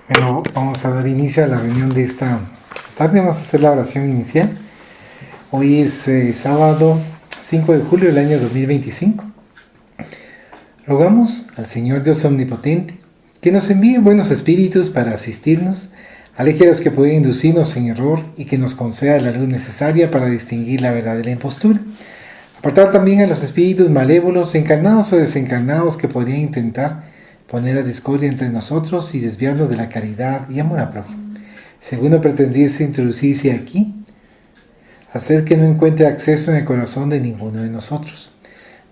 Bueno, vamos a dar inicio a la reunión de esta tarde. Vamos a hacer la oración inicial. Hoy es sábado 5 de julio del año 2025. Rogamos al Señor Dios Omnipotente que nos envíe buenos espíritus para asistirnos, aleje a los que pueden inducirnos en error y que nos conceda la luz necesaria para distinguir la verdad de la impostura. Apartar también a los espíritus malévolos, encarnados o desencarnados, que podrían intentar poner a discordia entre nosotros y desviarnos de la caridad y amor a prójimo. Segundo, pretendiese introducirse aquí, hacer que no encuentre acceso en el corazón de ninguno de nosotros.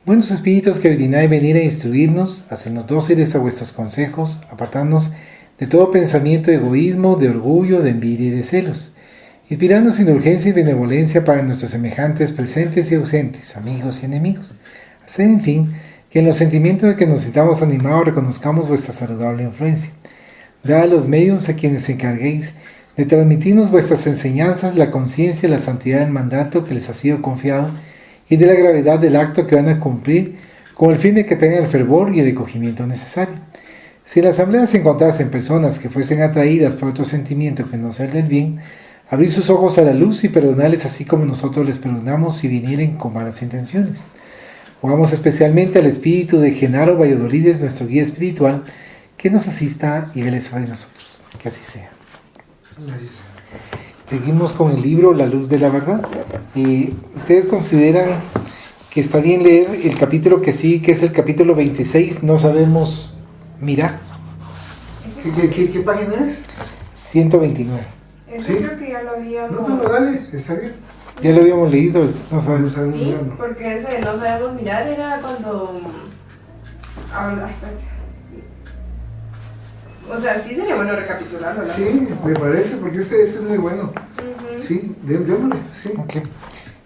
Buenos espíritus que ordináis venir a instruirnos, hacernos dóciles a vuestros consejos, apartarnos de todo pensamiento de egoísmo, de orgullo, de envidia y de celos, inspirándonos indulgencia y benevolencia para nuestros semejantes presentes y ausentes, amigos y enemigos. Hacer, en fin, que en los sentimientos de que nos sintamos animados reconozcamos vuestra saludable influencia. Dad a los medios a quienes encarguéis de transmitirnos vuestras enseñanzas la conciencia y la santidad del mandato que les ha sido confiado y de la gravedad del acto que van a cumplir, con el fin de que tengan el fervor y el recogimiento necesario. Si en la asamblea se encontrasen personas que fuesen atraídas por otro sentimiento que no sea el del bien, abrir sus ojos a la luz y perdonarles así como nosotros les perdonamos si vinieren con malas intenciones. Rogamos especialmente al espíritu de Genaro Valladolid, nuestro guía espiritual, que nos asista y vele sobre nosotros. Que así sea. Seguimos con el libro La Luz de la Verdad. ¿Ustedes consideran que está bien leer el capítulo que sí, que es el capítulo 26? No sabemos mirar. ¿Qué página es? 129. ¿Sí? Creo que ya lo habíamos... No, dale, está bien. Ya lo habíamos leído, no sabemos. Sí, porque ese no sabemos mirar era cuando... O sea, sí sería bueno recapitularlo, ¿no? Sí, me parece, porque ese es muy bueno. Sí, démosle, sí. Ok.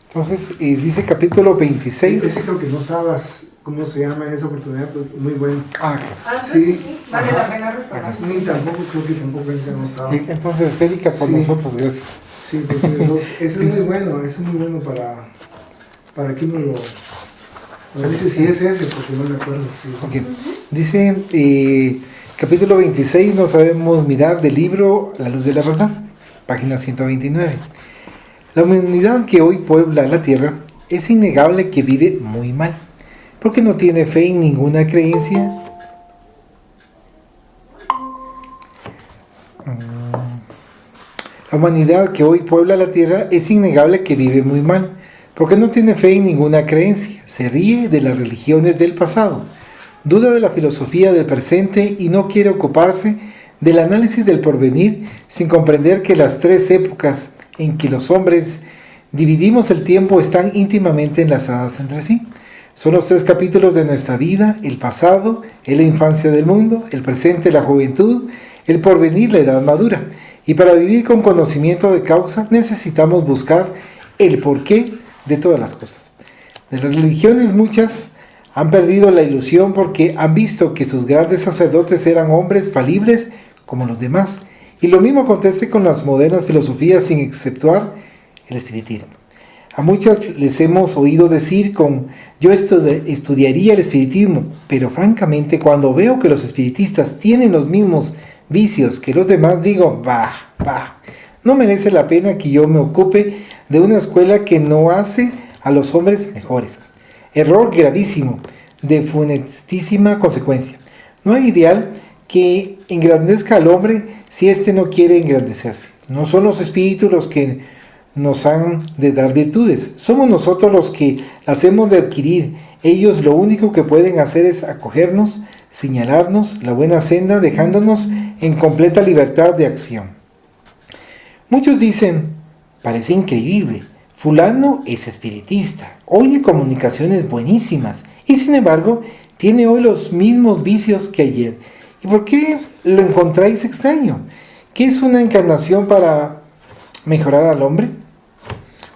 Entonces, dice capítulo 26. Ese creo que no sabes cómo se llama en esa oportunidad, pero muy bueno. Sí. Vale la pena restaurar. Ni tampoco, creo que tampoco no estaba. Entonces, Erika, por nosotros, gracias. Sí, porque ese es muy bueno, para que uno lo... A veces sí es ese, porque no me acuerdo. Sí, okay. Dice, capítulo 26, no sabemos mirar, del libro La Luz de la Verdad, página 129. La humanidad que hoy puebla la tierra es innegable que vive muy mal, porque no tiene fe en ninguna creencia. La humanidad que hoy puebla la tierra es innegable que vive muy mal, porque no tiene fe en ninguna creencia, se ríe de las religiones del pasado, duda de la filosofía del presente y no quiere ocuparse del análisis del porvenir, sin comprender que las tres épocas en que los hombres dividimos el tiempo están íntimamente enlazadas entre sí. Son los tres capítulos de nuestra vida: el pasado es la infancia del mundo, el presente la juventud, el porvenir la edad madura. Y para vivir con conocimiento de causa necesitamos buscar el porqué de todas las cosas. De las religiones muchas han perdido la ilusión porque han visto que sus grandes sacerdotes eran hombres falibles como los demás. Y lo mismo acontece con las modernas filosofías, sin exceptuar el espiritismo. A muchas les hemos oído decir yo estudiaría el espiritismo, pero francamente cuando veo que los espiritistas tienen los mismos vicios que los demás, digo, no merece la pena que yo me ocupe de una escuela que no hace a los hombres mejores. Error gravísimo, de funestísima consecuencia. No hay ideal que engrandezca al hombre si éste no quiere engrandecerse. No son los espíritus los que nos han de dar virtudes, somos nosotros los que las hemos de adquirir. Ellos lo único que pueden hacer es acogernos, señalarnos la buena senda, dejándonos en completa libertad de acción. Muchos dicen, parece increíble, fulano es espiritista, oye comunicaciones buenísimas, y sin embargo tiene hoy los mismos vicios que ayer. ¿Y por qué lo encontráis extraño? ¿Qué es una encarnación para mejorar al hombre?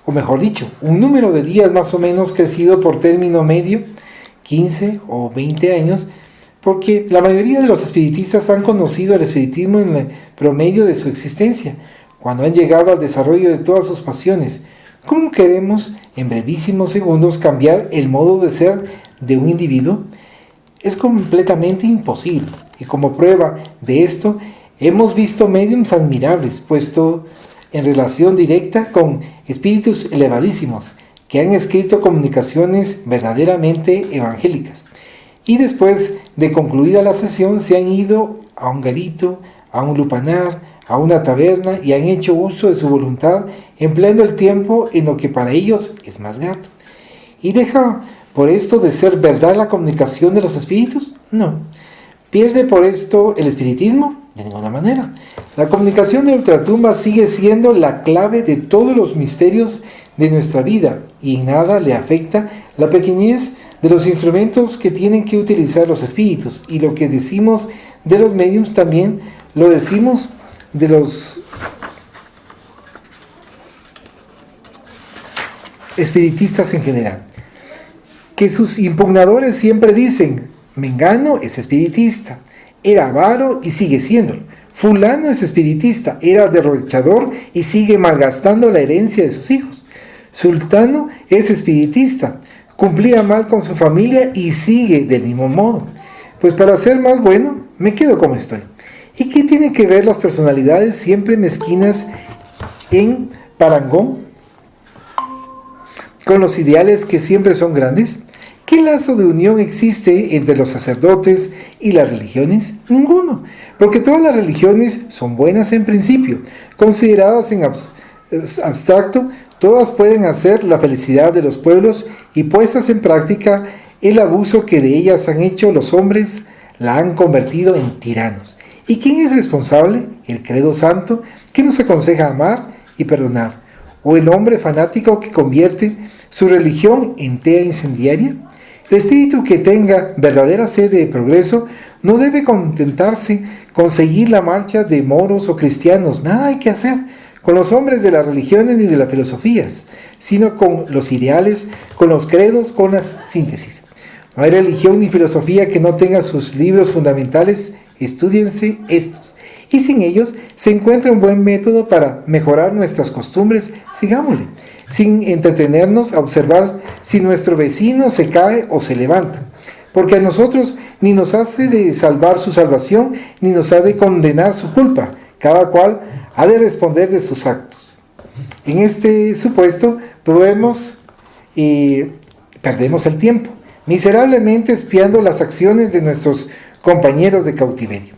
O mejor dicho, un número de días más o menos crecido por término medio, 15 o 20 años, porque la mayoría de los espiritistas han conocido el espiritismo en el promedio de su existencia, cuando han llegado al desarrollo de todas sus pasiones. ¿Cómo queremos, en brevísimos segundos, cambiar el modo de ser de un individuo? Es completamente imposible, y como prueba de esto, Hemos visto médiums admirables, puesto en relación directa con espíritus elevadísimos, que han escrito comunicaciones verdaderamente evangélicas. Y después de concluida la sesión se han ido a un garito, a un lupanar, a una taberna y han hecho uso de su voluntad, empleando el tiempo en lo que para ellos es más grato. ¿Y deja por esto de ser verdad la comunicación de los espíritus? No. ¿Pierde por esto el espiritismo? De ninguna manera. La comunicación de ultratumba sigue siendo la clave de todos los misterios de nuestra vida y en nada le afecta la pequeñez de los instrumentos que tienen que utilizar los espíritus. Y lo que decimos de los médiums también lo decimos de los espiritistas en general, que sus impugnadores siempre dicen: Mengano es espiritista, era avaro y sigue siéndolo. Fulano es espiritista, era derrochador y sigue malgastando la herencia de sus hijos. Sultano es espiritista, cumplía mal con su familia y sigue del mismo modo. Pues para ser más bueno, me quedo como estoy. ¿Y qué tienen que ver las personalidades siempre mezquinas en parangón con los ideales que siempre son grandes? ¿Qué lazo de unión existe entre los sacerdotes y las religiones? Ninguno, porque todas las religiones son buenas en principio. Consideradas en abstracto, todas pueden hacer la felicidad de los pueblos y puestas en práctica, el abuso que de ellas han hecho los hombres la han convertido en tiranos. ¿Y quién es responsable? El credo santo, que nos aconseja amar y perdonar, o el hombre fanático que convierte su religión en tea incendiaria. El espíritu que tenga verdadera sed de progreso no debe contentarse con seguir la marcha de moros o cristianos. Nada hay que hacer con los hombres de las religiones ni de las filosofías, sino con los ideales, con los credos, con las síntesis. No hay religión ni filosofía que no tenga sus libros fundamentales. Estúdiense estos. Y sin ellos se encuentra un buen método para mejorar nuestras costumbres. Sigámosle, sin entretenernos a observar si nuestro vecino se cae o se levanta, porque a nosotros ni nos hace de salvar su salvación, ni nos ha de condenar su culpa. Cada cual ha de responder de sus actos. En este supuesto perdemos el tiempo, miserablemente espiando las acciones de nuestros compañeros de cautiverio.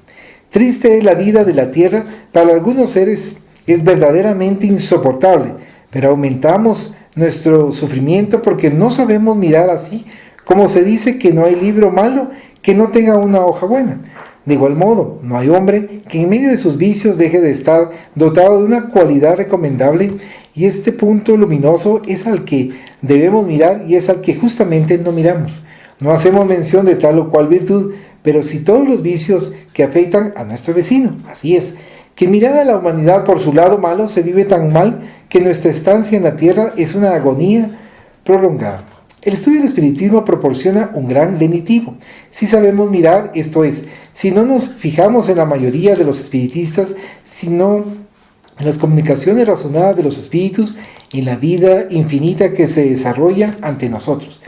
Triste es la vida de la tierra, para algunos seres es verdaderamente insoportable, pero aumentamos nuestro sufrimiento porque no sabemos mirar así, como se dice que no hay libro malo que no tenga una hoja buena. De igual modo, no hay hombre que en medio de sus vicios deje de estar dotado de una cualidad recomendable, y este punto luminoso es al que debemos mirar y es al que justamente no miramos. No hacemos mención de tal o cual virtud, pero sí todos los vicios que afectan a nuestro vecino. Así es, que mirada a la humanidad por su lado malo se vive tan mal que nuestra estancia en la tierra es una agonía prolongada. El estudio del espiritismo proporciona un gran lenitivo. Si sabemos mirar, esto es, si no nos fijamos en la mayoría de los espiritistas, sino en las comunicaciones razonadas de los espíritus, en la vida infinita que se desarrolla ante nosotros,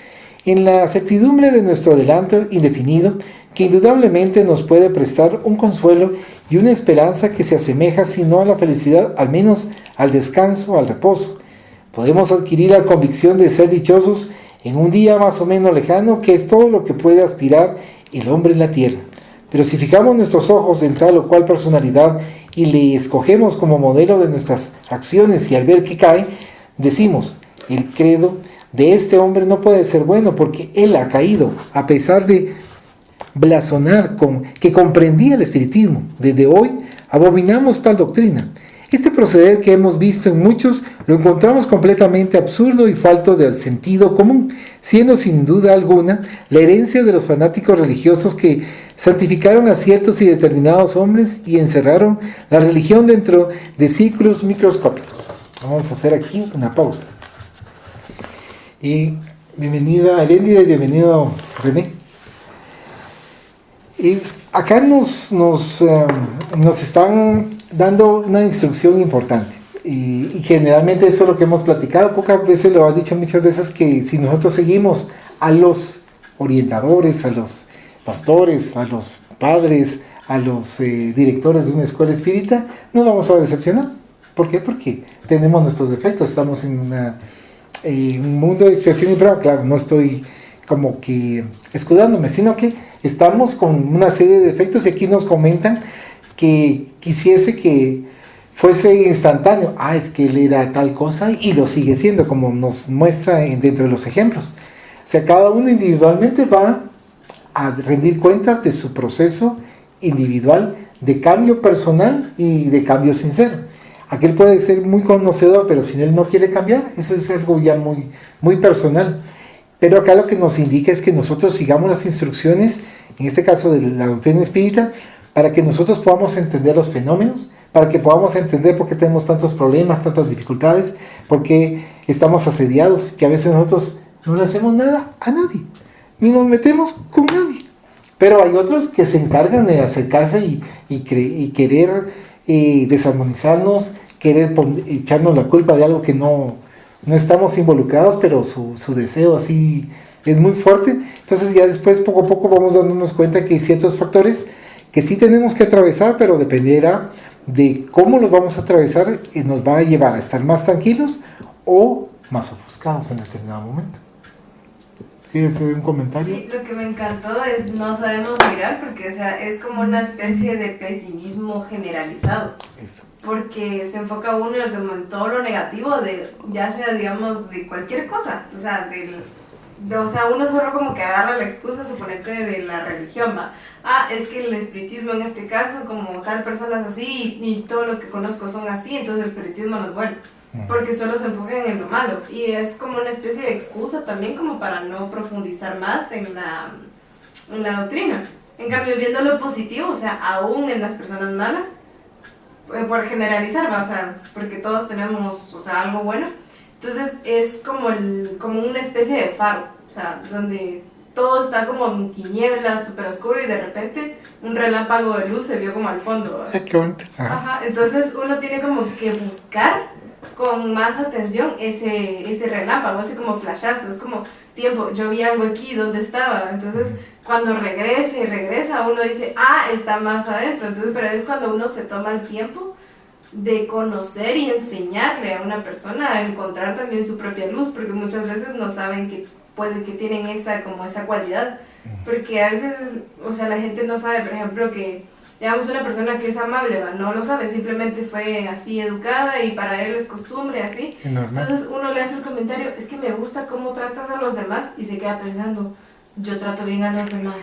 en la certidumbre de nuestro adelanto indefinido, que indudablemente nos puede prestar un consuelo y una esperanza que se asemeja, si no a la felicidad, al menos al descanso, al reposo. Podemos adquirir la convicción de ser dichosos en un día más o menos lejano, que es todo lo que puede aspirar el hombre en la tierra. Pero si fijamos nuestros ojos en tal o cual personalidad y le escogemos como modelo de nuestras acciones, y al ver que cae, decimos: el credo de este hombre no puede ser bueno porque él ha caído, a pesar de blasonar con que comprendía el espiritismo. Desde hoy abominamos tal doctrina. Este proceder que hemos visto en muchos lo encontramos completamente absurdo y falto de sentido común, siendo sin duda alguna la herencia de los fanáticos religiosos que santificaron a ciertos y determinados hombres y encerraron la religión dentro de círculos microscópicos. Vamos a hacer aquí una pausa. Y bienvenida Eléndida y bienvenido René. Y acá nos están dando una instrucción importante, y generalmente eso es lo que hemos platicado. Pocas veces lo han dicho, muchas veces, que si nosotros seguimos a los orientadores, a los pastores, a los padres, a los directores de una escuela espírita, nos vamos a decepcionar. ¿Por qué? Porque tenemos nuestros defectos, estamos en un mundo de expiación y prueba. Claro, no estoy como que escudándome, sino que estamos con una serie de defectos y aquí nos comentan que quisiese que fuese instantáneo. Es que él era tal cosa y lo sigue siendo, como nos muestra dentro de los ejemplos. O sea, cada uno individualmente va a rendir cuentas de su proceso individual de cambio personal y de cambio sincero. Aquel puede ser muy conocedor, pero si él no quiere cambiar, eso es algo ya muy, muy personal. Pero acá lo que nos indica es que nosotros sigamos las instrucciones, en este caso de la doctrina espírita, para que nosotros podamos entender los fenómenos, para que podamos entender por qué tenemos tantos problemas, tantas dificultades, por qué estamos asediados, que a veces nosotros no le hacemos nada a nadie, ni nos metemos con nadie. Pero hay otros que se encargan de acercarse y querer desarmonizarnos, querer echarnos la culpa de algo que no estamos involucrados, pero su deseo así es muy fuerte. Entonces ya después poco a poco vamos dándonos cuenta que hay ciertos factores que sí tenemos que atravesar, pero dependerá de cómo los vamos a atravesar y nos va a llevar a estar más tranquilos o más ofuscados en determinado momento. ¿Quieres hacer un comentario? Sí, lo que me encantó es no sabemos mirar, porque o sea, es como una especie de pesimismo generalizado. Eso. Porque se enfoca uno en todo lo negativo, ya sea, digamos, de cualquier cosa. O sea, uno solo como que agarra la excusa, suponete, de la religión, ¿va? Es que el espiritismo en este caso, como tal persona es así, y todos los que conozco son así, entonces el espiritismo no es bueno. Porque solo se enfocan en lo malo. Y es como una especie de excusa también como para no profundizar más en la doctrina. En cambio, viendo lo positivo, o sea, aún en las personas malas, por generalizar, ¿va? O sea, porque todos tenemos, o sea, algo bueno. Entonces es como una especie de faro, o sea, donde todo está como en tinieblas, súper oscuro, y de repente un relámpago de luz se vio como al fondo. Qué bonito. Ajá, entonces uno tiene como que buscar con más atención ese relámpago, ese como flashazo, es como tiempo, yo vi algo aquí, ¿dónde estaba? Entonces cuando regresa, uno dice, está más adentro. Entonces, pero es cuando uno se toma el tiempo de conocer y enseñarle a una persona a encontrar también su propia luz, porque muchas veces no saben que tienen esa cualidad, porque a veces, o sea, la gente no sabe, por ejemplo, que digamos una persona que es amable, ¿va? No lo sabe, simplemente fue así educada y para él es costumbre, así. Entonces uno le hace el comentario, es que me gusta cómo tratas a los demás, y se queda pensando, yo trato bien a los demás.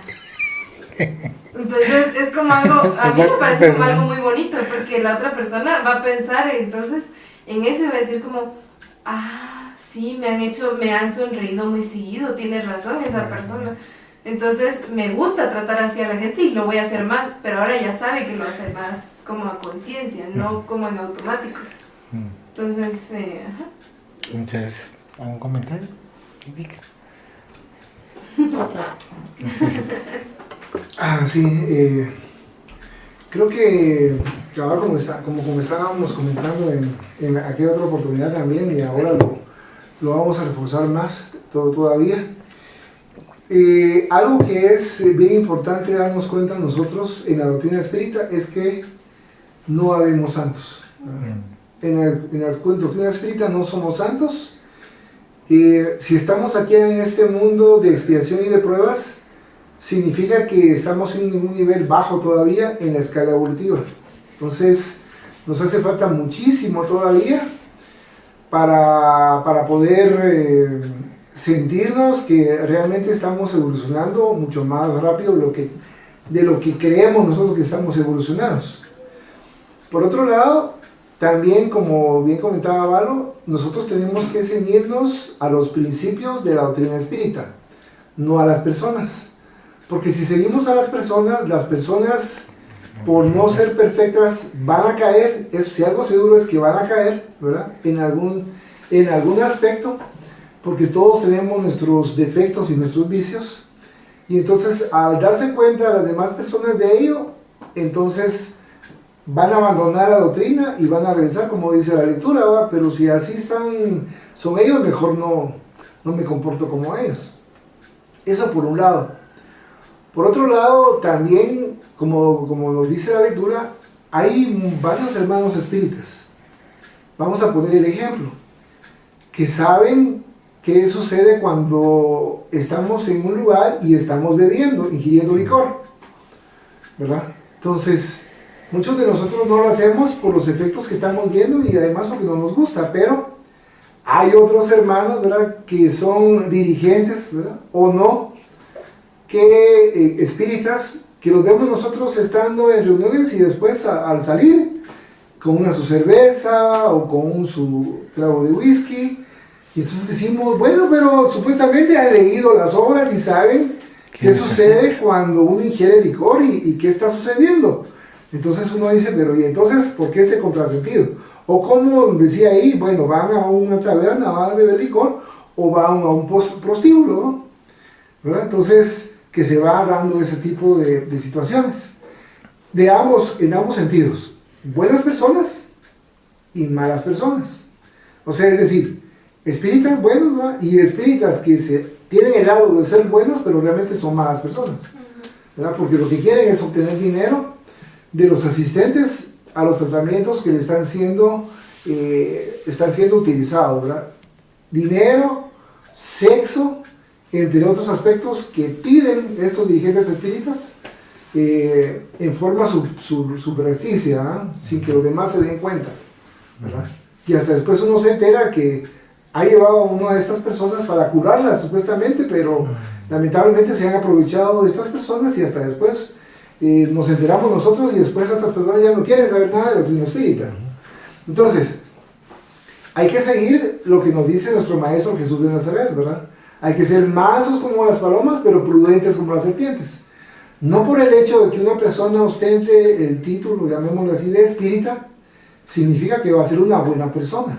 Entonces es como algo, a mí me parece como algo muy bonito, porque la otra persona va a pensar entonces en eso y va a decir como, sí, me han sonreído muy seguido, tiene razón esa persona. Entonces me gusta tratar así a la gente y lo voy a hacer más, pero ahora ya sabe que lo hace más como a conciencia, no como en automático. Entonces, Muchas gracias. ¿Algún comentario? Indica. Sí, creo que ahora como estábamos comentando en aquella otra oportunidad también, y ahora lo vamos a reforzar más todavía. Algo que es bien importante darnos cuenta nosotros en la doctrina espírita es que no habemos santos. En la doctrina espírita no somos santos. Si estamos aquí en este mundo de expiación y de pruebas, significa que estamos en un nivel bajo todavía en la escala evolutiva. Entonces nos hace falta muchísimo todavía para poder sentirnos que realmente estamos evolucionando mucho más rápido de lo que creemos nosotros que estamos evolucionados. Por otro lado, también, como bien comentaba Valo, nosotros tenemos que ceñirnos a los principios de la doctrina espírita, no a las personas. Porque si seguimos a las personas por no ser perfectas van a caer. Si algo seguro es que van a caer, ¿verdad? En algún aspecto, porque todos tenemos nuestros defectos y nuestros vicios, y entonces al darse cuenta las demás personas de ello, entonces van a abandonar la doctrina y van a regresar, como dice la lectura, ¿verdad? Pero si así son ellos, mejor no me comporto como ellos. Eso por un lado. Por otro lado, también como nos dice la lectura, hay varios hermanos espíritas. Vamos a poner el ejemplo, que saben qué sucede cuando estamos en un lugar y estamos bebiendo, ingiriendo licor, ¿verdad? Entonces, muchos de nosotros no lo hacemos por los efectos que estamos viendo y además porque no nos gusta, pero hay otros hermanos, ¿verdad?, que son dirigentes, ¿verdad?, o no, que espíritas, que los vemos nosotros estando en reuniones y después al salir con su cerveza o con su trago de whisky, y entonces decimos, bueno, pero supuestamente han leído las obras y saben qué sucede cuando uno ingiere licor y qué está sucediendo. Entonces uno dice, pero ¿y entonces por qué ese contrasentido? O como decía ahí, bueno, van a una taberna, van a beber licor, o van a un prostíbulo, ¿verdad? Entonces, que se va dando ese tipo de situaciones. En ambos sentidos. Buenas personas y malas personas. O sea, es decir, espíritas buenos, ¿verdad?, y espíritas que tienen el lado de ser buenos, pero realmente son malas personas, ¿verdad? Porque lo que quieren es obtener dinero de los asistentes a los tratamientos que le están siendo utilizados, ¿verdad? Dinero, sexo, entre otros aspectos que piden estos dirigentes espíritas en forma subrepticia, ¿eh?, sin que los demás se den cuenta, ¿verdad? Y hasta después uno se entera que ha llevado a una de estas personas para curarlas supuestamente, pero lamentablemente se han aprovechado de estas personas y hasta después nos enteramos nosotros y después estas personas ya no quieren saber nada de lo que es espírita. Entonces, hay que seguir lo que nos dice nuestro Maestro Jesús de Nazaret, ¿verdad? Hay que ser mansos como las palomas, pero prudentes como las serpientes. No por el hecho de que una persona ostente el título, llamémoslo así, de espírita, significa que va a ser una buena persona.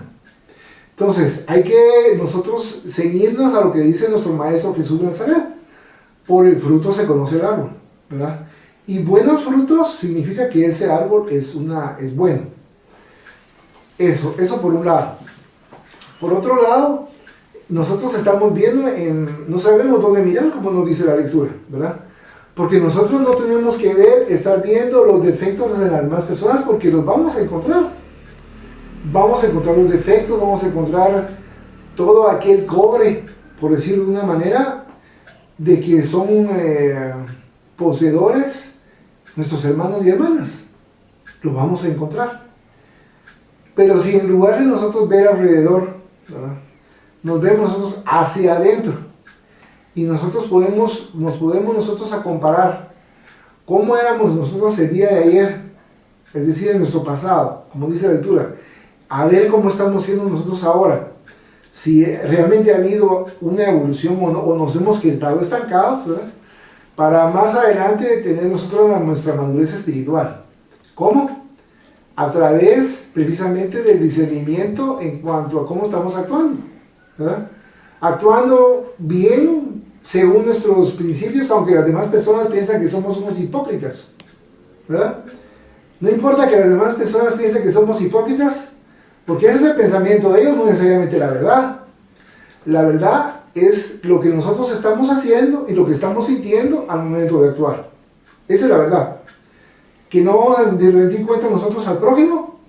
Entonces, hay que nosotros seguirnos a lo que dice nuestro Maestro Jesús de Nazaret. Por el fruto se conoce el árbol, ¿verdad? Y buenos frutos significa que ese árbol es bueno. Eso por un lado. Por otro lado, nosotros estamos viendo, no sabemos dónde mirar, como nos dice la lectura, ¿verdad? Porque nosotros no tenemos que estar viendo los defectos de las demás personas, porque los vamos a encontrar. Vamos a encontrar los defectos, vamos a encontrar todo aquel cobre, por decirlo de una manera, de que son poseedores nuestros hermanos y hermanas. Lo vamos a encontrar. Pero si en lugar de nosotros ver alrededor, ¿verdad?, nos vemos nosotros hacia adentro y nos podemos nosotros a comparar cómo éramos nosotros el día de ayer, es decir, en nuestro pasado, como dice la lectura, a ver cómo estamos siendo nosotros ahora, si realmente ha habido una evolución o nos hemos quedado estancados, ¿verdad?, para más adelante tener nosotros nuestra madurez espiritual. ¿Cómo? A través precisamente del discernimiento en cuanto a cómo estamos actuando, ¿verdad? Actuando bien según nuestros principios, aunque las demás personas piensan que somos unos hipócritas, ¿verdad? No importa que las demás personas piensen que somos hipócritas, porque ese es el pensamiento de ellos, no necesariamente la verdad. La verdad es lo que nosotros estamos haciendo y lo que estamos sintiendo al momento de actuar. Esa es la verdad. Que no vamos a rendir cuentas nosotros al prójimo,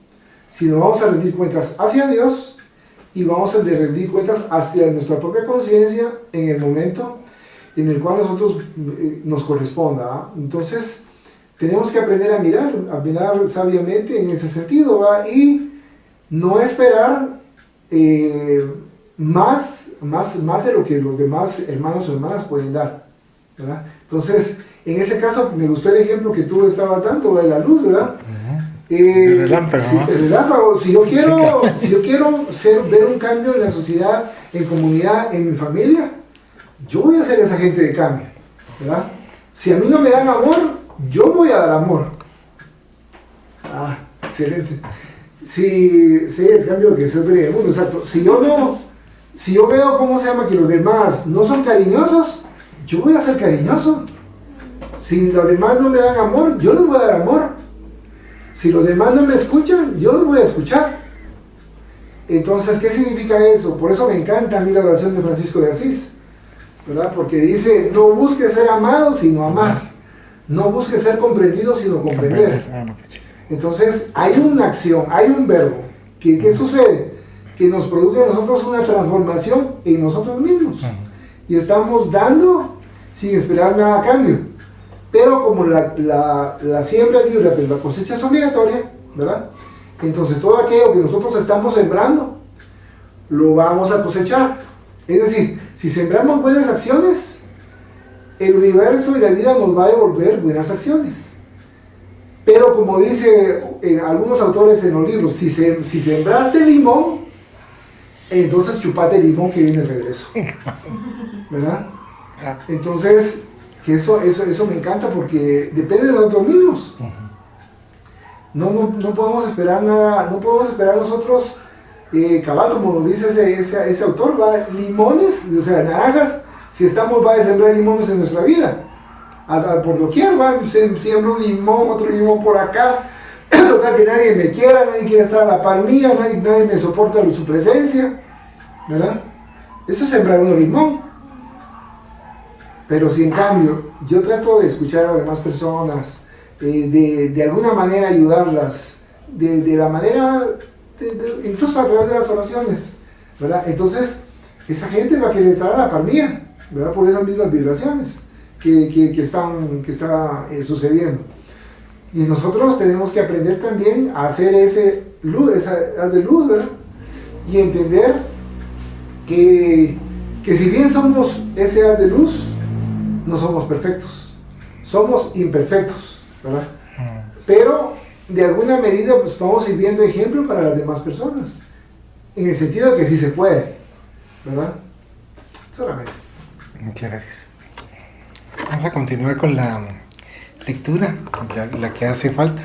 sino vamos a rendir cuentas hacia Dios y vamos a rendir cuentas hacia nuestra propia conciencia en el momento en el cual nosotros nos corresponda. Entonces, tenemos que aprender a mirar sabiamente en ese sentido, ¿va? Y no esperar más de lo que los demás hermanos o hermanas pueden dar, ¿verdad? Entonces, en ese caso, me gustó el ejemplo que tú estabas dando de la luz, ¿verdad? El relámpago. Sí, el relámpago. Si yo quiero ver un cambio en la sociedad, en comunidad, en mi familia, yo voy a ser esa agente de cambio, ¿verdad? Si a mí no me dan amor, yo voy a dar amor. Excelente. Sí, el cambio que se ve en el mundo, exacto. Si yo veo, ¿cómo se llama?, que los demás no son cariñosos, yo voy a ser cariñoso. Si los demás no me dan amor, yo les voy a dar amor. Si los demás no me escuchan, yo los voy a escuchar. Entonces, ¿qué significa eso? Por eso me encanta a mí la oración de Francisco de Asís, ¿verdad? Porque dice, no busques ser amado, sino amar. No busques ser comprendido, sino comprender. Entonces, hay una acción, hay un verbo. ¿Qué sucede? Que nos produce a nosotros una transformación en nosotros mismos. Y estamos dando sin esperar nada a cambio. Pero como la siembra es libre, pero la cosecha es obligatoria, ¿verdad? Entonces todo aquello que nosotros estamos sembrando, lo vamos a cosechar. Es decir, si sembramos buenas acciones, el universo y la vida nos va a devolver buenas acciones. Pero como dice algunos autores en los libros, si sembraste limón, entonces chupate el limón que viene de regreso, ¿verdad? Entonces, que eso me encanta porque depende de nosotros mismos. No podemos esperar nada, no podemos esperar nosotros, cabal, como dice ese autor, ¿va? Limones, o sea, naranjas, si estamos, va a sembrar limones en nuestra vida. Por doquier, va, siembro un limón, otro limón por acá, tocar que nadie me quiera, nadie quiere estar a la par mía, nadie me soporta su presencia, ¿verdad? Eso es sembrar un limón. Pero si en cambio yo trato de escuchar a las demás personas, de alguna manera ayudarlas, de la manera, incluso a través de las oraciones, ¿verdad? Entonces esa gente va a querer estar a la par mía, ¿verdad? Por esas mismas vibraciones que están sucediendo. Y nosotros tenemos que aprender también a hacer ese haz de luz, ¿verdad? Y entender que si bien somos ese haz de luz, no somos perfectos, somos imperfectos, ¿verdad? Pero de alguna medida pues vamos a ir viendo ejemplo para las demás personas, en el sentido de que sí se puede, ¿verdad? Solamente. Muchas gracias. Vamos a continuar con la lectura, la que hace falta,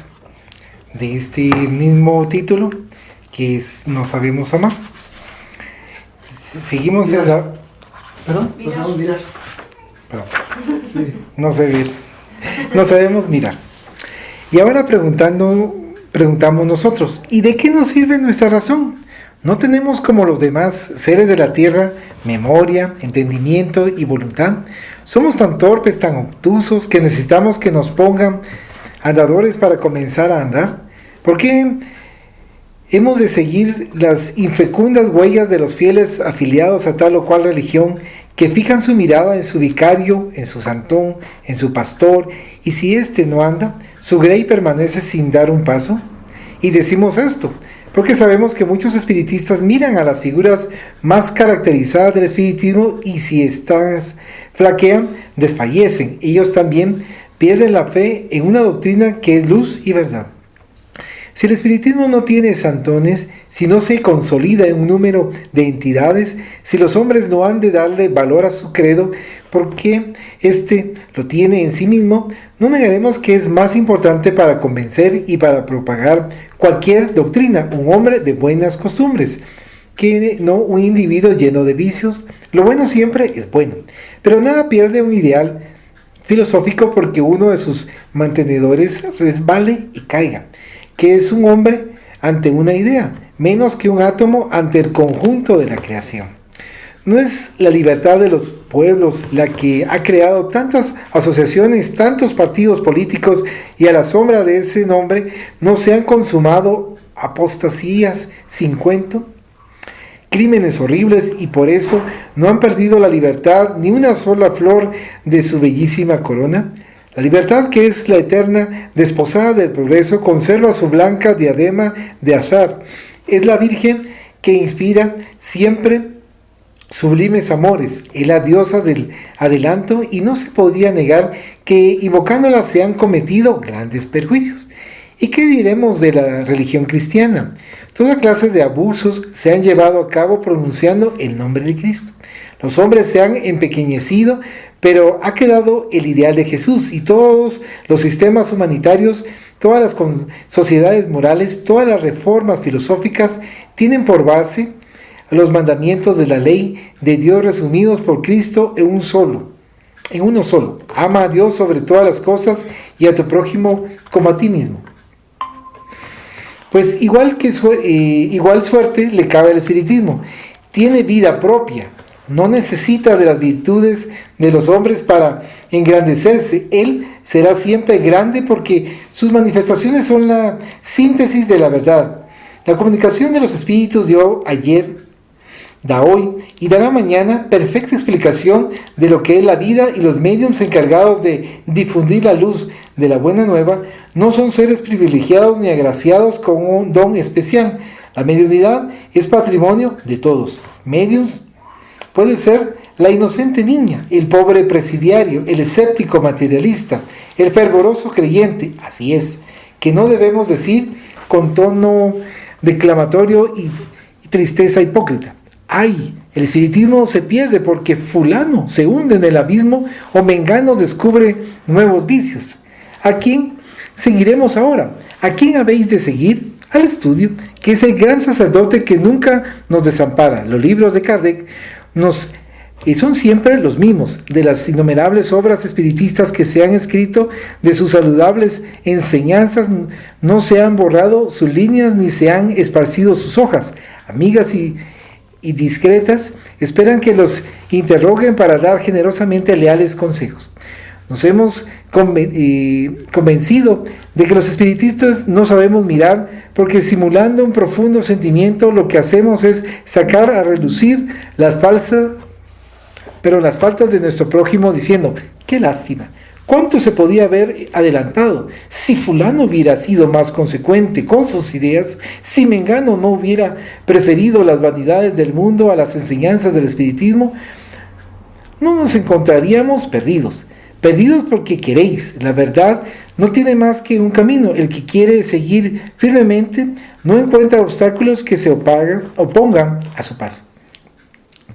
de este mismo título, que es No sabemos amar. Seguimos en la... ¿Perdón? No sabemos mirar. Perdón. Sí. No sabemos mirar. Y ahora preguntamos nosotros, ¿y de qué nos sirve nuestra razón? ¿No tenemos como los demás seres de la tierra memoria, entendimiento y voluntad? ¿Somos tan torpes, tan obtusos, que necesitamos que nos pongan andadores para comenzar a andar? ¿Por qué hemos de seguir las infecundas huellas de los fieles afiliados a tal o cual religión, que fijan su mirada en su vicario, en su santón, en su pastor, y si éste no anda, su grey permanece sin dar un paso? Y decimos esto porque sabemos que muchos espiritistas miran a las figuras más caracterizadas del espiritismo y si éstas flaquean, desfallecen. Ellos también pierden la fe en una doctrina que es luz y verdad. Si el espiritismo no tiene santones, si no se consolida en un número de entidades, si los hombres no han de darle valor a su credo, porque éste lo tiene en sí mismo, no negaremos que es más importante para convencer y para propagar cualquier doctrina un hombre de buenas costumbres, que no un individuo lleno de vicios. Lo bueno siempre es bueno, pero nada pierde un ideal filosófico porque uno de sus mantenedores resbale y caiga, que es un hombre ante una idea, menos que un átomo ante el conjunto de la creación. ¿No es la libertad de los pueblos la que ha creado tantas asociaciones, tantos partidos políticos, y a la sombra de ese nombre no se han consumado apostasías sin cuento? Crímenes horribles, y por eso no han perdido la libertad ni una sola flor de su bellísima corona. La libertad, que es la eterna desposada del progreso, conserva su blanca diadema de azar. Es la Virgen que inspira siempre sublimes amores, es la diosa del adelanto, y no se podría negar que invocándola se han cometido grandes perjuicios. ¿Y qué diremos de la religión cristiana? Toda clase de abusos se han llevado a cabo pronunciando el nombre de Cristo. Los hombres se han empequeñecido, pero ha quedado el ideal de Jesús, y todos los sistemas humanitarios, todas las sociedades morales, todas las reformas filosóficas tienen por base los mandamientos de la ley de Dios resumidos por Cristo en uno solo. Ama a Dios sobre todas las cosas y a tu prójimo como a ti mismo. Pues igual suerte le cabe al espiritismo. Tiene vida propia, no necesita de las virtudes de los hombres para engrandecerse. Él será siempre grande porque sus manifestaciones son la síntesis de la verdad. La comunicación de los espíritus dio ayer, da hoy y dará mañana perfecta explicación de lo que es la vida, y los médiums encargados de difundir la luz de la buena nueva no son seres privilegiados ni agraciados con un don especial. La mediunidad es patrimonio de todos. Médiums puede ser la inocente niña, el pobre presidiario, el escéptico materialista, el fervoroso creyente. Así es, que no debemos decir con tono declamatorio y tristeza hipócrita: ¡ay! El espiritismo se pierde porque fulano se hunde en el abismo o mengano descubre nuevos vicios. ¿A quién seguiremos ahora? ¿A quién habéis de seguir? Al estudio, que es el gran sacerdote que nunca nos desampara. Los libros de Kardec son siempre los mismos, de las innumerables obras espiritistas que se han escrito, de sus saludables enseñanzas, no se han borrado sus líneas ni se han esparcido sus hojas. Amigas y discretas esperan que los interroguen para dar generosamente leales consejos. Nos hemos convencido de que los espiritistas no sabemos mirar, porque simulando un profundo sentimiento lo que hacemos es sacar a relucir las faltas de nuestro prójimo, diciendo: ¡qué lástima! ¿Cuánto se podía haber adelantado si fulano hubiera sido más consecuente con sus ideas, si mengano no hubiera preferido las vanidades del mundo a las enseñanzas del espiritismo? No nos encontraríamos perdidos porque queréis. La verdad no tiene más que un camino. El que quiere seguir firmemente no encuentra obstáculos que se opongan a su paso.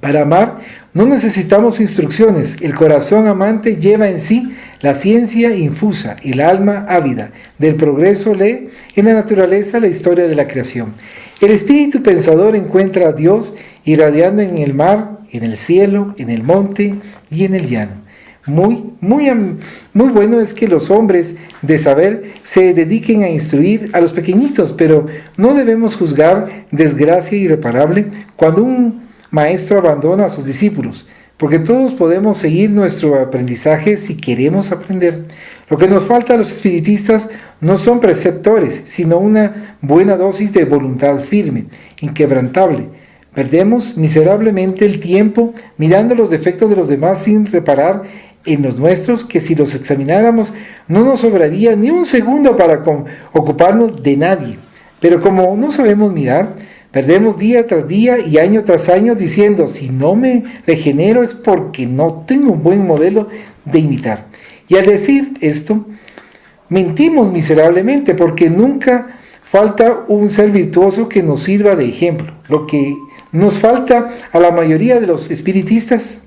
Para amar no necesitamos instrucciones. El corazón amante lleva en sí la ciencia infusa, el alma ávida del progreso lee en la naturaleza la historia de la creación. El espíritu pensador encuentra a Dios irradiando en el mar, en el cielo, en el monte y en el llano. Muy bueno es que los hombres de saber se dediquen a instruir a los pequeñitos, pero no debemos juzgar desgracia irreparable cuando un maestro abandona a sus discípulos, porque todos podemos seguir nuestro aprendizaje si queremos aprender. Lo que nos falta a los espiritistas no son preceptores, sino una buena dosis de voluntad firme, inquebrantable. Perdemos miserablemente el tiempo mirando los defectos de los demás sin reparar en los nuestros, que si los examináramos no nos sobraría ni un segundo para ocuparnos de nadie. Pero como no sabemos mirar, perdemos día tras día y año tras año diciendo: si no me regenero es porque no tengo un buen modelo de imitar. Y al decir esto, mentimos miserablemente, porque nunca falta un ser virtuoso que nos sirva de ejemplo. Lo que nos falta a la mayoría de los espiritistas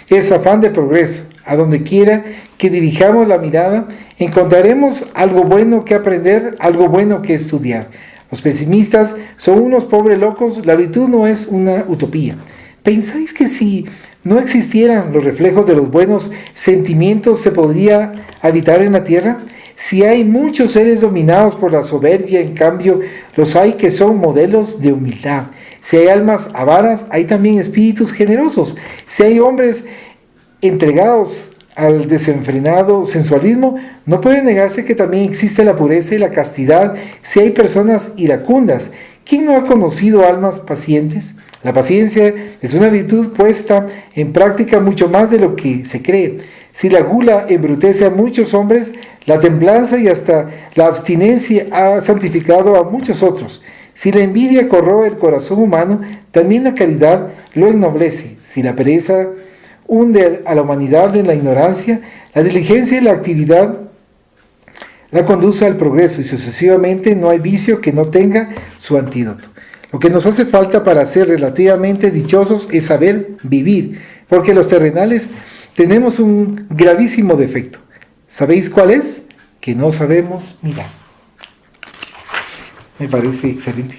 es afán de progreso. A donde quiera que dirijamos la mirada, encontraremos algo bueno que aprender, algo bueno que estudiar. Los pesimistas son unos pobres locos. La virtud no es una utopía. ¿Pensáis que si no existieran los reflejos de los buenos sentimientos se podría habitar en la tierra? Si hay muchos seres dominados por la soberbia, en cambio los hay que son modelos de humildad. Si hay almas avaras, hay también espíritus generosos. Si hay hombres entregados al desenfrenado sensualismo, no puede negarse que también existe la pureza y la castidad. Si hay personas iracundas, ¿quién no ha conocido almas pacientes? La paciencia es una virtud puesta en práctica mucho más de lo que se cree. Si la gula embrutece a muchos hombres, la templanza y hasta la abstinencia ha santificado a muchos otros. Si la envidia corroe el corazón humano, también la caridad lo ennoblece. Si la pereza hunde a la humanidad en la ignorancia, la diligencia y la actividad la conduce al progreso, y sucesivamente no hay vicio que no tenga su antídoto. Lo que nos hace falta para ser relativamente dichosos es saber vivir, porque los terrenales tenemos un gravísimo defecto. ¿Sabéis cuál es? Que no sabemos mirar. Me parece excelente.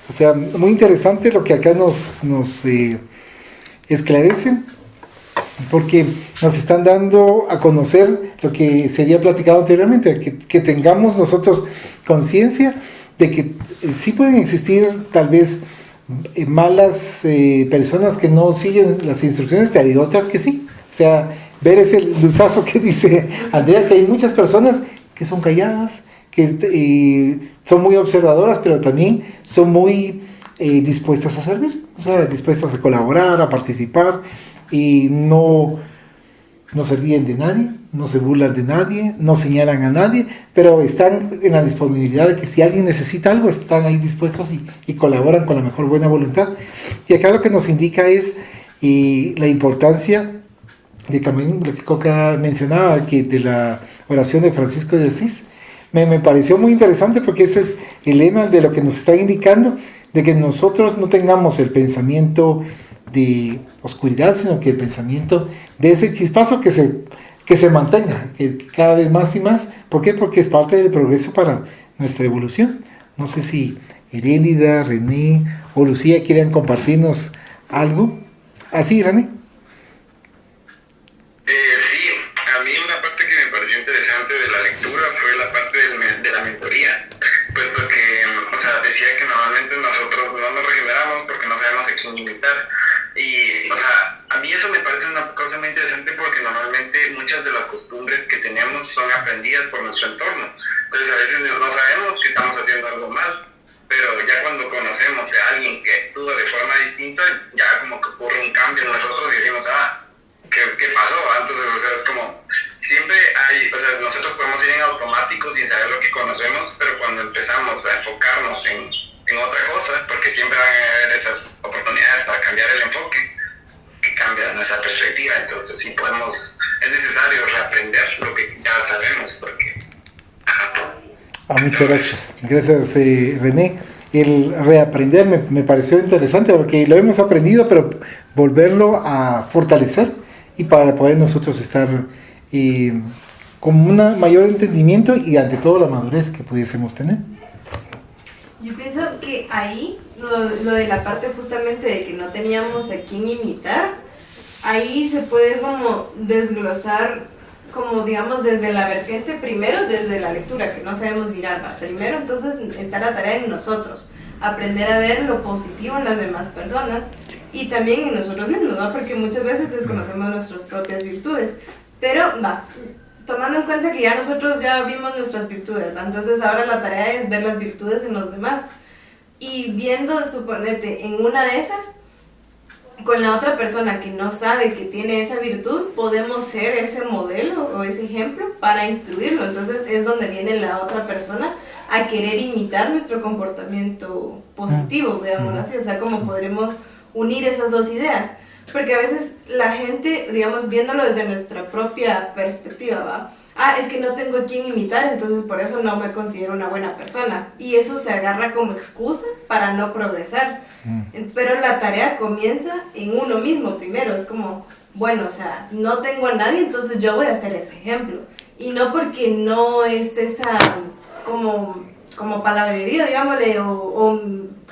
O sea, muy interesante lo que acá nos esclarecen, porque nos están dando a conocer lo que sería platicado anteriormente, que tengamos nosotros conciencia de que sí pueden existir tal vez malas personas que no siguen las instrucciones, pero hay otras que sí. O sea, ver ese luzazo que dice Andrea, que hay muchas personas que son calladas, que son muy observadoras, pero también son muy dispuestas a servir, o sea, dispuestas a colaborar, a participar, y no se ríen de nadie, no se burlan de nadie, no señalan a nadie, pero están en la disponibilidad de que si alguien necesita algo, están ahí dispuestos y colaboran con la mejor buena voluntad. Y acá lo que nos indica es la importancia de también lo que Coca mencionaba, que de la oración de Francisco de Asís. Me pareció muy interesante porque ese es el lema de lo que nos está indicando, de que nosotros no tengamos el pensamiento de oscuridad, sino que el pensamiento de ese chispazo que se mantenga, que cada vez más y más. ¿Por qué? Porque es parte del progreso para nuestra evolución. No sé si Heréndida, René o Lucía quieren compartirnos algo. Así, René. Sí, a mí una parte que me pareció interesante de la lectura fue la parte de la mentoría, puesto que, o sea, decía que normalmente nosotros no nos regeneramos porque no sabemos a quién imitar. Y, o sea, a mí eso me parece una cosa muy interesante porque normalmente muchas de las costumbres que tenemos son aprendidas por nuestro entorno. Entonces a veces no sabemos que estamos haciendo algo mal, pero ya cuando conocemos a alguien que actúa de forma distinta, ya como que ocurre un cambio en nosotros y decimos, ¿qué pasó? Entonces, o sea, es como, siempre hay, o sea, nosotros podemos ir en automático sin saber lo que conocemos, pero cuando empezamos a enfocarnos en otra cosa, porque siempre van a haber esas oportunidades para cambiar el enfoque, es que cambia nuestra perspectiva. Entonces sí es necesario reaprender lo que ya sabemos, porque... Muchas gracias. Gracias, René. El reaprender me pareció interesante porque lo hemos aprendido, pero volverlo a fortalecer y para poder nosotros estar con un mayor entendimiento y ante todo la madurez que pudiésemos tener. Yo pienso que ahí, lo de la parte justamente de que no teníamos a quién imitar, ahí se puede como desglosar, como digamos desde la vertiente, primero desde la lectura, que no sabemos mirar, ¿va? Primero entonces está la tarea en nosotros, aprender a ver lo positivo en las demás personas y también en nosotros mismos, ¿no? Porque muchas veces desconocemos nuestras propias virtudes, pero tomando en cuenta que ya nosotros ya vimos nuestras virtudes, ¿va? Entonces ahora la tarea es ver las virtudes en los demás y viendo, suponete, en una de esas, con la otra persona que no sabe que tiene esa virtud, podemos ser ese modelo o ese ejemplo para instruirlo. Entonces es donde viene la otra persona a querer imitar nuestro comportamiento positivo, veámoslo así, o sea, cómo podremos unir esas dos ideas. Porque a veces la gente, digamos, viéndolo desde nuestra propia perspectiva, ¿va? Es que no tengo a quién imitar, entonces por eso no me considero una buena persona. Y eso se agarra como excusa para no progresar. Pero la tarea comienza en uno mismo primero. Es como, bueno, o sea, no tengo a nadie, entonces yo voy a hacer ese ejemplo. Y no porque no es esa como palabrería, digámosle, o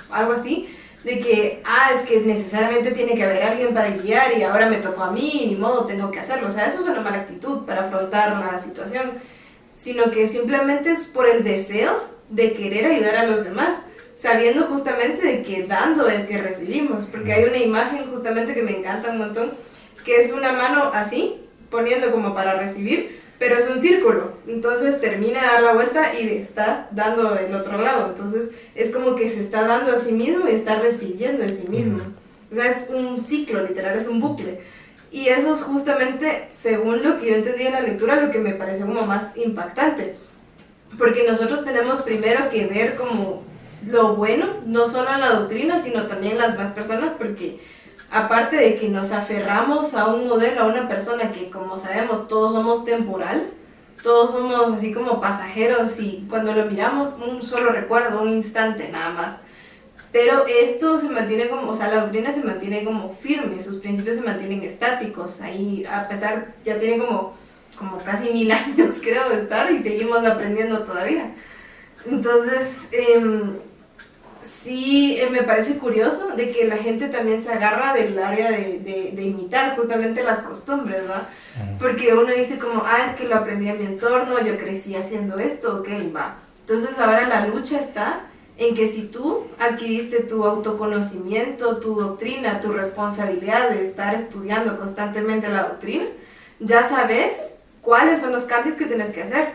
algo así, de que, es que necesariamente tiene que haber alguien para guiar y ahora me tocó a mí, ni modo, tengo que hacerlo. O sea, eso es una mala actitud para afrontar la situación, sino que simplemente es por el deseo de querer ayudar a los demás, sabiendo justamente de que dando es que recibimos, porque hay una imagen justamente que me encanta un montón, que es una mano así, poniendo como para recibir, pero es un círculo, entonces termina de dar la vuelta y está dando del otro lado, entonces es como que se está dando a sí mismo y está recibiendo de sí mismo. O sea, es un ciclo, literal, es un bucle. Y eso es justamente, según lo que yo entendí en la lectura, lo que me pareció como más impactante. Porque nosotros tenemos primero que ver como lo bueno, no solo en la doctrina, sino también en las más personas, porque aparte de que nos aferramos a un modelo, a una persona que, como sabemos, todos somos temporales, todos somos así como pasajeros y cuando lo miramos un solo recuerdo, un instante nada más. Pero esto se mantiene como, o sea, la doctrina se mantiene como firme, sus principios se mantienen estáticos, ahí a pesar, ya tiene como casi 1000 años creo de estar y seguimos aprendiendo todavía. Entonces, sí, me parece curioso de que la gente también se agarra del área de imitar justamente las costumbres, ¿va? Porque uno dice como, es que lo aprendí en mi entorno, yo crecí haciendo esto, ok, va. Entonces ahora la lucha está en que si tú adquiriste tu autoconocimiento, tu doctrina, tu responsabilidad de estar estudiando constantemente la doctrina, ya sabes cuáles son los cambios que tienes que hacer,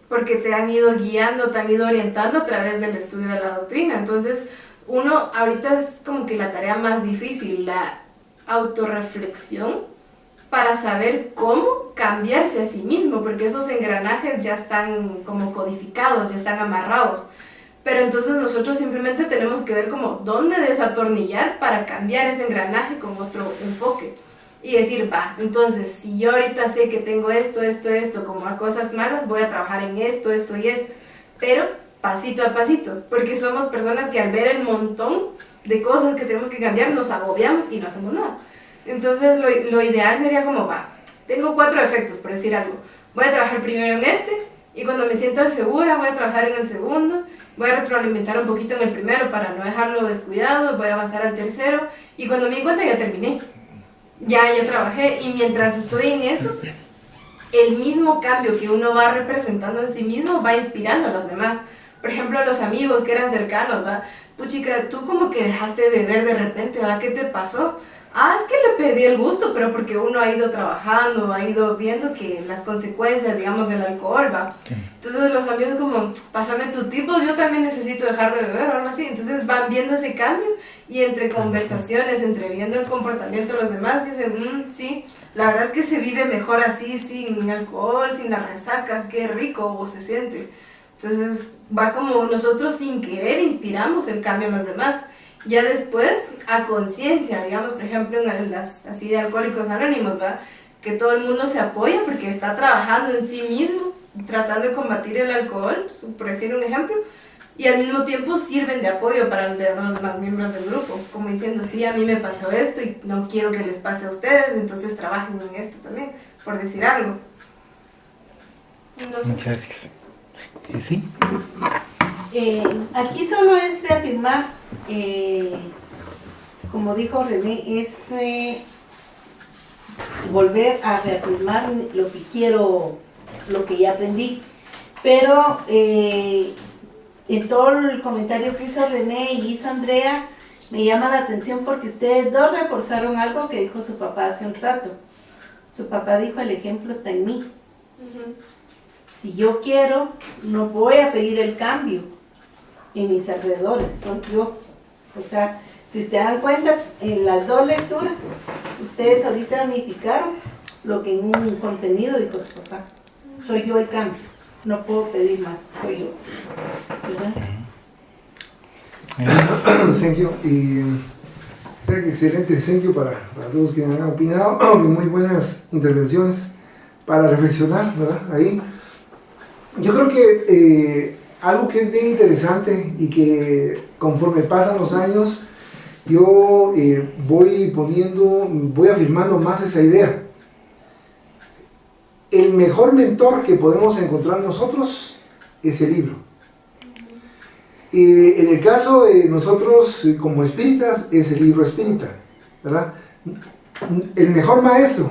porque te han ido guiando, te han ido orientando a través del estudio de la doctrina. Entonces, uno ahorita es como que la tarea más difícil, la autorreflexión para saber cómo cambiarse a sí mismo, porque esos engranajes ya están como codificados, ya están amarrados. Pero entonces nosotros simplemente tenemos que ver como dónde desatornillar para cambiar ese engranaje con otro enfoque. Y decir, va, entonces, si yo ahorita sé que tengo esto, como cosas malas, voy a trabajar en esto y esto. Pero pasito a pasito, porque somos personas que al ver el montón de cosas que tenemos que cambiar, nos agobiamos y no hacemos nada. Entonces, lo ideal sería como, va, tengo 4 defectos, por decir algo. Voy a trabajar primero en este, y cuando me sienta segura, voy a trabajar en el segundo. Voy a retroalimentar un poquito en el primero para no dejarlo descuidado, voy a avanzar al tercero, y cuando me di cuenta ya terminé. Ya trabajé, y mientras estoy en eso, el mismo cambio que uno va representando en sí mismo va inspirando a los demás. Por ejemplo, los amigos que eran cercanos, ¿va? Puchica, tú como que dejaste de beber de repente, ¿va? ¿Qué te pasó? Es que le perdí el gusto, pero porque uno ha ido trabajando, ha ido viendo que las consecuencias, digamos, del alcohol, ¿va? Entonces los amigos como, pásame tu tipo, yo también necesito dejar de beber o algo así. Entonces van viendo ese cambio y entre conversaciones, entre viendo el comportamiento de los demás, dicen, sí, la verdad es que se vive mejor así, sin alcohol, sin las resacas, qué rico se siente. Entonces va como nosotros sin querer inspiramos el cambio en los demás. Ya después, a conciencia, digamos, por ejemplo, en las así de Alcohólicos Anónimos, ¿va? Que todo el mundo se apoya porque está trabajando en sí mismo, tratando de combatir el alcohol, por decir un ejemplo, y al mismo tiempo sirven de apoyo para los demás miembros del grupo, como diciendo, sí, a mí me pasó esto y no quiero que les pase a ustedes, entonces trabajen en esto también, por decir algo. Muchas gracias. ¿Sí? Aquí solo es reafirmar, como dijo René, es volver a reafirmar lo que quiero, lo que ya aprendí. Pero en todo el comentario que hizo René y hizo Andrea, me llama la atención porque ustedes dos reforzaron algo que dijo su papá hace un rato. Su papá dijo, el ejemplo está en mí. Si yo quiero, no voy a pedir el cambio en mis alrededores, soy yo. O sea, si se dan cuenta, en las 2 lecturas, ustedes ahorita unificaron lo que en un contenido dijo su papá. Soy yo el cambio, no puedo pedir más, soy yo. ¿Verdad? Thank you. Y excelente thank you para todos quienes han opinado. Muy buenas intervenciones para reflexionar, ¿verdad? Ahí. Yo creo que algo que es bien interesante y que conforme pasan los años, yo voy afirmando más esa idea. El mejor mentor que podemos encontrar nosotros es el libro. En el caso de nosotros como espíritas, es el libro espírita, ¿verdad? El mejor maestro.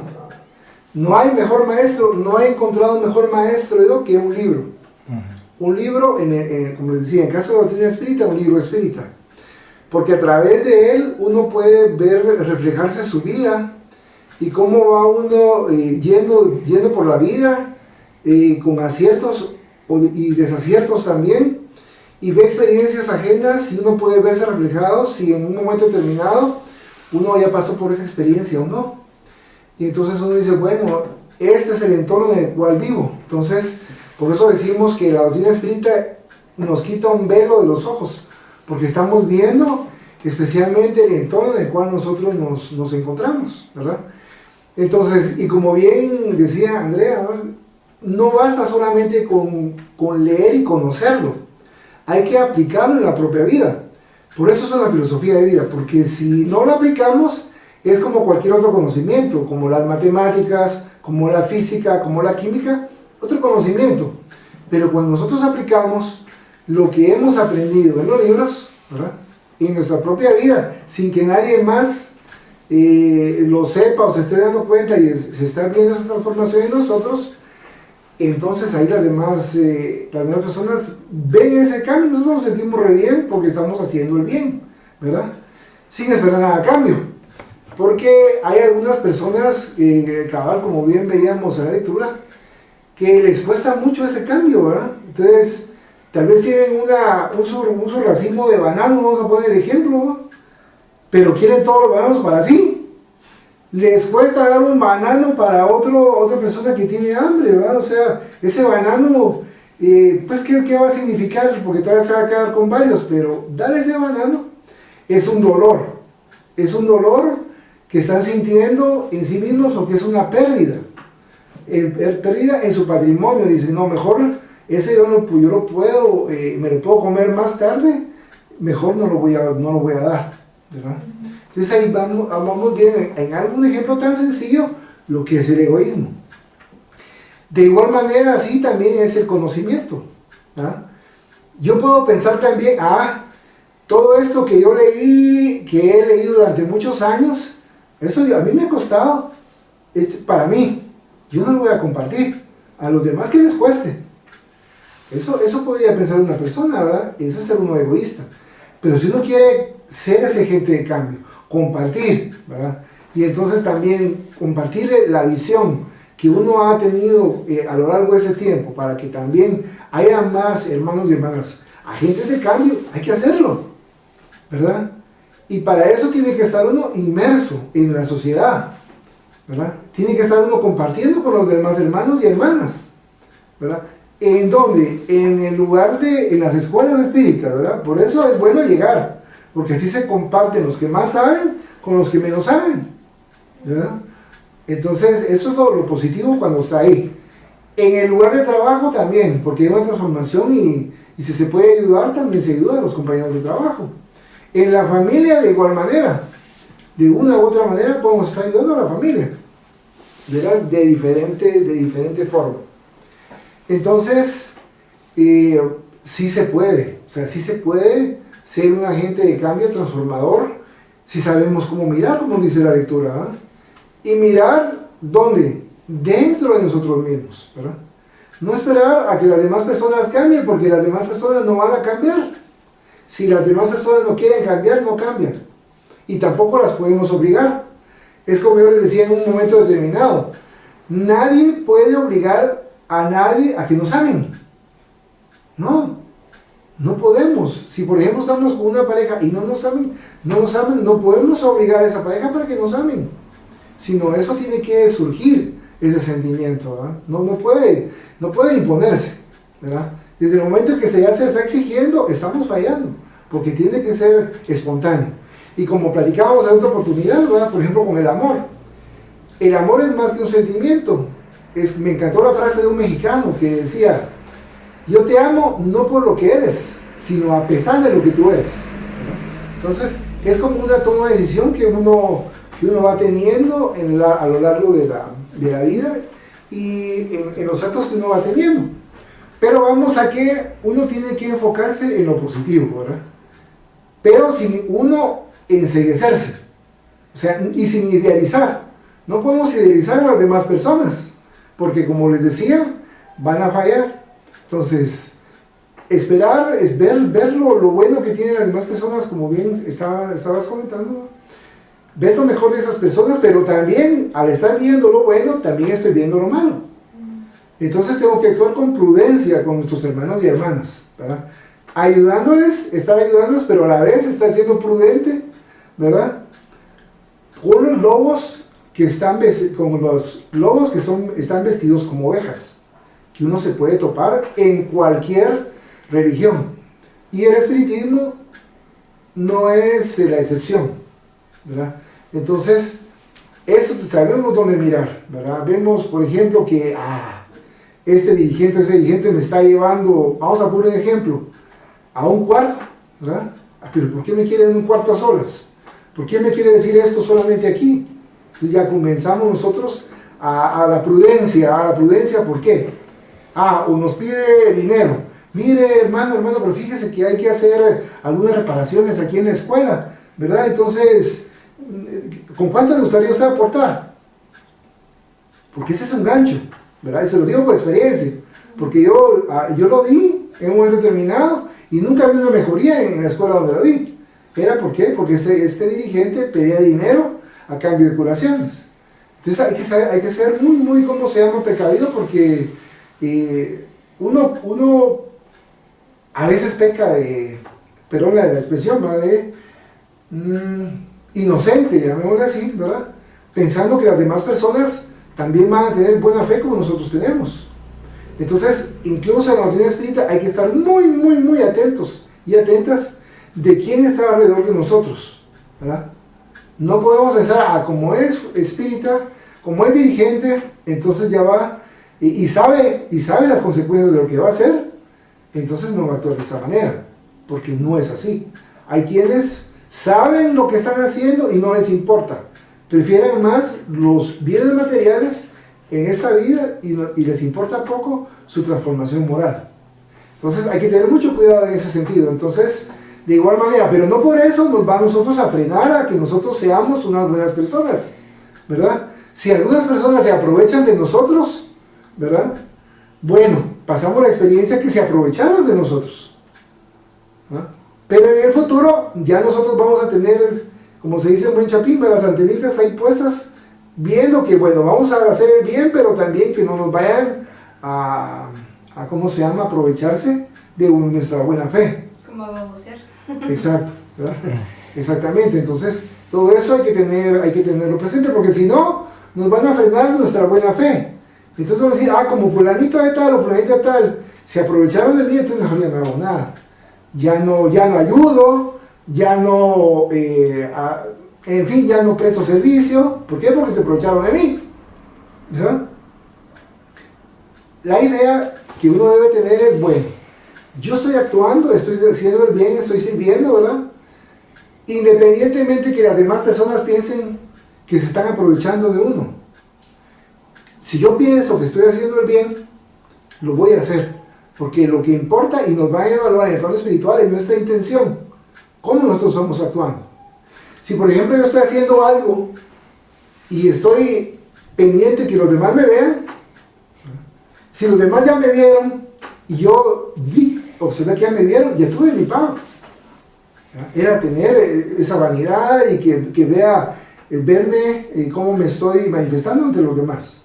No hay mejor maestro, no he encontrado mejor maestro que un libro. Un libro, como les decía, en caso de doctrina espírita, un libro espírita. Porque a través de él uno puede ver reflejarse su vida y cómo va uno yendo por la vida con aciertos y desaciertos también, y ve experiencias ajenas y uno puede verse reflejado si en un momento determinado uno ya pasó por esa experiencia o no. Y entonces uno dice, bueno, este es el entorno en el cual vivo. Entonces, por eso decimos que la doctrina espírita nos quita un velo de los ojos, porque estamos viendo especialmente el entorno en el cual nosotros nos encontramos, ¿verdad? Entonces, y como bien decía Andrea, no basta solamente con leer y conocerlo, hay que aplicarlo en la propia vida. Por eso es una filosofía de vida, porque si no lo aplicamos, es como cualquier otro conocimiento, como las matemáticas, como la física, como la química, otro conocimiento. Pero cuando nosotros aplicamos lo que hemos aprendido en los libros, ¿verdad? En nuestra propia vida, sin que nadie más lo sepa o se esté dando cuenta y se está viendo esa transformación en nosotros, entonces ahí las demás personas ven ese cambio y nosotros nos sentimos re bien porque estamos haciendo el bien, ¿verdad? Sin esperar nada a cambio. Porque hay algunas personas, cabal, como bien veíamos en la lectura, que les cuesta mucho ese cambio, ¿verdad? Entonces, tal vez tienen un su racimo de bananos, vamos a poner el ejemplo, ¿no? Pero quieren todos los bananos para sí. Les cuesta dar un banano para otra persona que tiene hambre, ¿verdad? O sea, ese banano, pues, ¿qué va a significar? Porque todavía se va a quedar con varios, pero dar ese banano es un dolor. Es un dolor que están sintiendo en sí mismos porque es una pérdida. Pérdida en su patrimonio. Dicen, no, mejor ese yo lo puedo, me lo puedo comer más tarde, mejor no lo voy a dar, ¿verdad? Entonces ahí vamos bien en algún ejemplo tan sencillo lo que es el egoísmo. De igual manera, así también es el conocimiento, ¿verdad? Yo puedo pensar también, todo esto que yo leí, que he leído durante muchos años, eso a mí me ha costado, para mí, yo no lo voy a compartir, a los demás que les cueste. Eso podría pensar una persona, ¿verdad? Eso es ser uno egoísta. Pero si uno quiere ser ese agente de cambio, compartir, ¿verdad? Y entonces también compartir la visión que uno ha tenido a lo largo de ese tiempo, para que también haya más hermanos y hermanas, agentes de cambio, hay que hacerlo, ¿verdad? Y para eso tiene que estar uno inmerso en la sociedad, ¿verdad? Tiene que estar uno compartiendo con los demás hermanos y hermanas, ¿verdad? ¿En dónde? En el lugar en las escuelas espíritas, ¿verdad? Por eso es bueno llegar, porque así se comparten los que más saben con los que menos saben, ¿verdad? Entonces, eso es lo positivo cuando está ahí. En el lugar de trabajo también, porque hay una transformación y si se puede ayudar, también se ayuda a los compañeros de trabajo. En la familia, de igual manera, de una u otra manera podemos estar ayudando a la familia, ¿verdad? De diferente forma. Entonces, sí se puede, o sea, sí se puede ser un agente de cambio transformador si sabemos cómo mirar, como dice la lectura, ¿verdad? Y mirar, ¿dónde? Dentro de nosotros mismos, ¿verdad? No esperar a que las demás personas cambien, porque las demás personas no van a cambiar. Si las demás personas no quieren cambiar, no cambian. Y tampoco las podemos obligar. Es como yo les decía en un momento determinado. Nadie puede obligar a nadie a que nos amen. No podemos. Si por ejemplo estamos con una pareja y no nos aman, no podemos obligar a esa pareja para que nos amen. Sino eso tiene que surgir, ese sentimiento, ¿verdad? No puede imponerse, ¿verdad? Desde el momento en que ya se está exigiendo, estamos fallando, porque tiene que ser espontáneo. Y como platicábamos en otra oportunidad, ¿verdad? Por ejemplo, con el amor. El amor es más que un sentimiento. Me encantó la frase de un mexicano que decía, yo te amo no por lo que eres, sino a pesar de lo que tú eres, ¿verdad? Entonces, es como una toma de decisión que uno va teniendo a lo largo de la vida y en los actos que uno va teniendo. Pero vamos a que uno tiene que enfocarse en lo positivo, ¿verdad? Pero sin uno enceguecerse, o sea, y sin idealizar. No podemos idealizar a las demás personas, porque como les decía, van a fallar. Entonces, esperar es ver lo bueno que tienen las demás personas, como bien estabas comentando, ver lo mejor de esas personas, pero también al estar viendo lo bueno, también estoy viendo lo malo. Entonces tengo que actuar con prudencia con nuestros hermanos y hermanas, ¿verdad? Estar ayudándoles, pero a la vez estar siendo prudente, ¿verdad? Con los lobos que están vestidos como ovejas, que uno se puede topar en cualquier religión. Y el espiritismo no es la excepción, ¿verdad? Entonces, eso sabemos dónde mirar, ¿verdad? Vemos, por ejemplo, que este dirigente me está llevando, vamos a poner un ejemplo, a un cuarto, ¿verdad? Pero ¿por qué me quiere en un cuarto a solas? ¿Por qué me quiere decir esto solamente aquí? Entonces ya comenzamos nosotros a la prudencia, ¿por qué? O nos pide dinero. Mire, hermano, pero fíjese que hay que hacer algunas reparaciones aquí en la escuela, ¿verdad? Entonces, ¿con cuánto le gustaría usted aportar? Porque ese es un gancho, ¿verdad? Y se lo digo por experiencia, porque yo lo di en un momento determinado y nunca vi una mejoría en la escuela donde lo di. ¿Era por qué? Porque este dirigente pedía dinero a cambio de curaciones. Entonces hay que ser muy, muy, ¿cómo se llama?, precavido, porque uno a veces peca de, perdón la expresión, ¿verdad?, de inocente, llamémosle así, ¿verdad?, pensando que las demás personas también van a tener buena fe como nosotros tenemos. Entonces, incluso en la doctrina espírita hay que estar muy, muy, muy atentos y atentas de quién está alrededor de nosotros, ¿verdad? No podemos pensar, como es espírita, como es dirigente, entonces ya va y sabe las consecuencias de lo que va a hacer, entonces no va a actuar de esta manera, porque no es así. Hay quienes saben lo que están haciendo y no les importa, prefieren más los bienes materiales en esta vida y les importa poco su transformación moral. Entonces hay que tener mucho cuidado en ese sentido. Entonces, de igual manera, pero no por eso nos va a nosotros a frenar a que nosotros seamos unas buenas personas, ¿verdad? Si algunas personas se aprovechan de nosotros, ¿verdad?, bueno, pasamos la experiencia que se aprovecharon de nosotros, ¿verdad? Pero en el futuro ya nosotros vamos a tener, como se dice en buen chapín, las antenitas ahí puestas, viendo que, bueno, vamos a hacer el bien, pero también que no nos vayan a ¿cómo se llama?, aprovecharse de nuestra buena fe. Como a babosear. Exacto, ¿verdad? Exactamente. Entonces, todo eso hay que tenerlo presente, porque si no, nos van a frenar nuestra buena fe. Entonces vamos a decir, como fulanito de tal o fulanito de tal se aprovecharon de mí, entonces mejor ya no hago nada. Ya no ayudo, ya no, en fin, ya no presto servicio. ¿Por qué? Porque se aprovecharon de mí, ¿verdad? La idea que uno debe tener es, bueno, yo estoy actuando, estoy haciendo el bien, estoy sirviendo, ¿verdad? Independientemente que las demás personas piensen que se están aprovechando de uno. Si yo pienso que estoy haciendo el bien, lo voy a hacer, porque lo que importa y nos va a evaluar en el plano espiritual es nuestra intención, cómo nosotros estamos actuando. Si por ejemplo yo estoy haciendo algo y estoy pendiente que los demás me vean, si los demás ya me vieron y yo observé que ya me vieron, ya tuve mi pago. Era tener esa vanidad y que verme cómo me estoy manifestando ante los demás.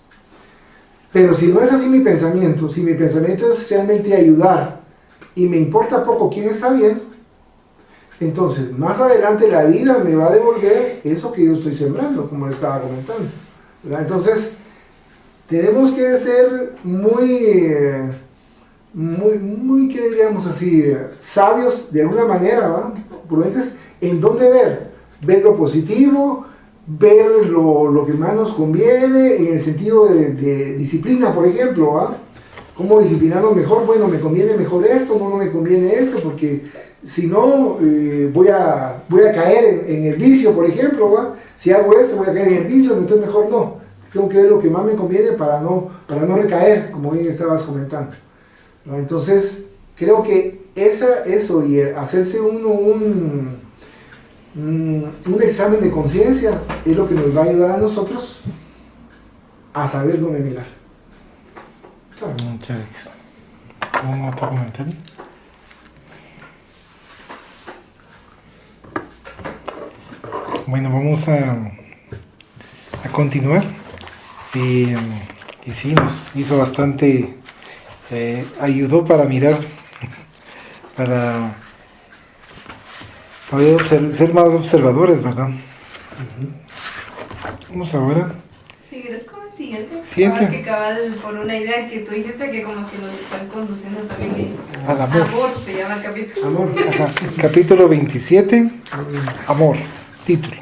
Pero si no es así mi pensamiento, si mi pensamiento es realmente ayudar y me importa poco quién está bien, entonces más adelante la vida me va a devolver eso que yo estoy sembrando, como le estaba comentando, ¿verdad? Entonces tenemos que ser muy, ¿qué diríamos así?, sabios de alguna manera, ¿va?, prudentes en dónde ver lo positivo, ver lo que más nos conviene, en el sentido de disciplina, por ejemplo, ¿va? ¿Cómo disciplinarnos mejor? Bueno, me conviene mejor esto, no me conviene esto, porque si no, voy a caer en el vicio, por ejemplo, ¿va? Si hago esto, voy a caer en el vicio, entonces mejor no. Tengo que ver lo que más me conviene para no recaer, como bien estabas comentando, ¿no? Entonces, creo que eso y hacerse uno un examen de conciencia es lo que nos va a ayudar a nosotros a saber dónde mirar. Claro. Muchas gracias. ¿Algún otro comentario? Bueno, vamos a continuar. Y sí, nos hizo bastante, ayudó para mirar, para poder ser más observadores, ¿verdad? Vamos ahora. ¿Seguirás con el siguiente? Siguiente. Que cabal por una idea que tú dijiste que como que nos están conduciendo también Al amor. Amor se llama el capítulo. Amor. Ajá. Capítulo 27, Amor, título,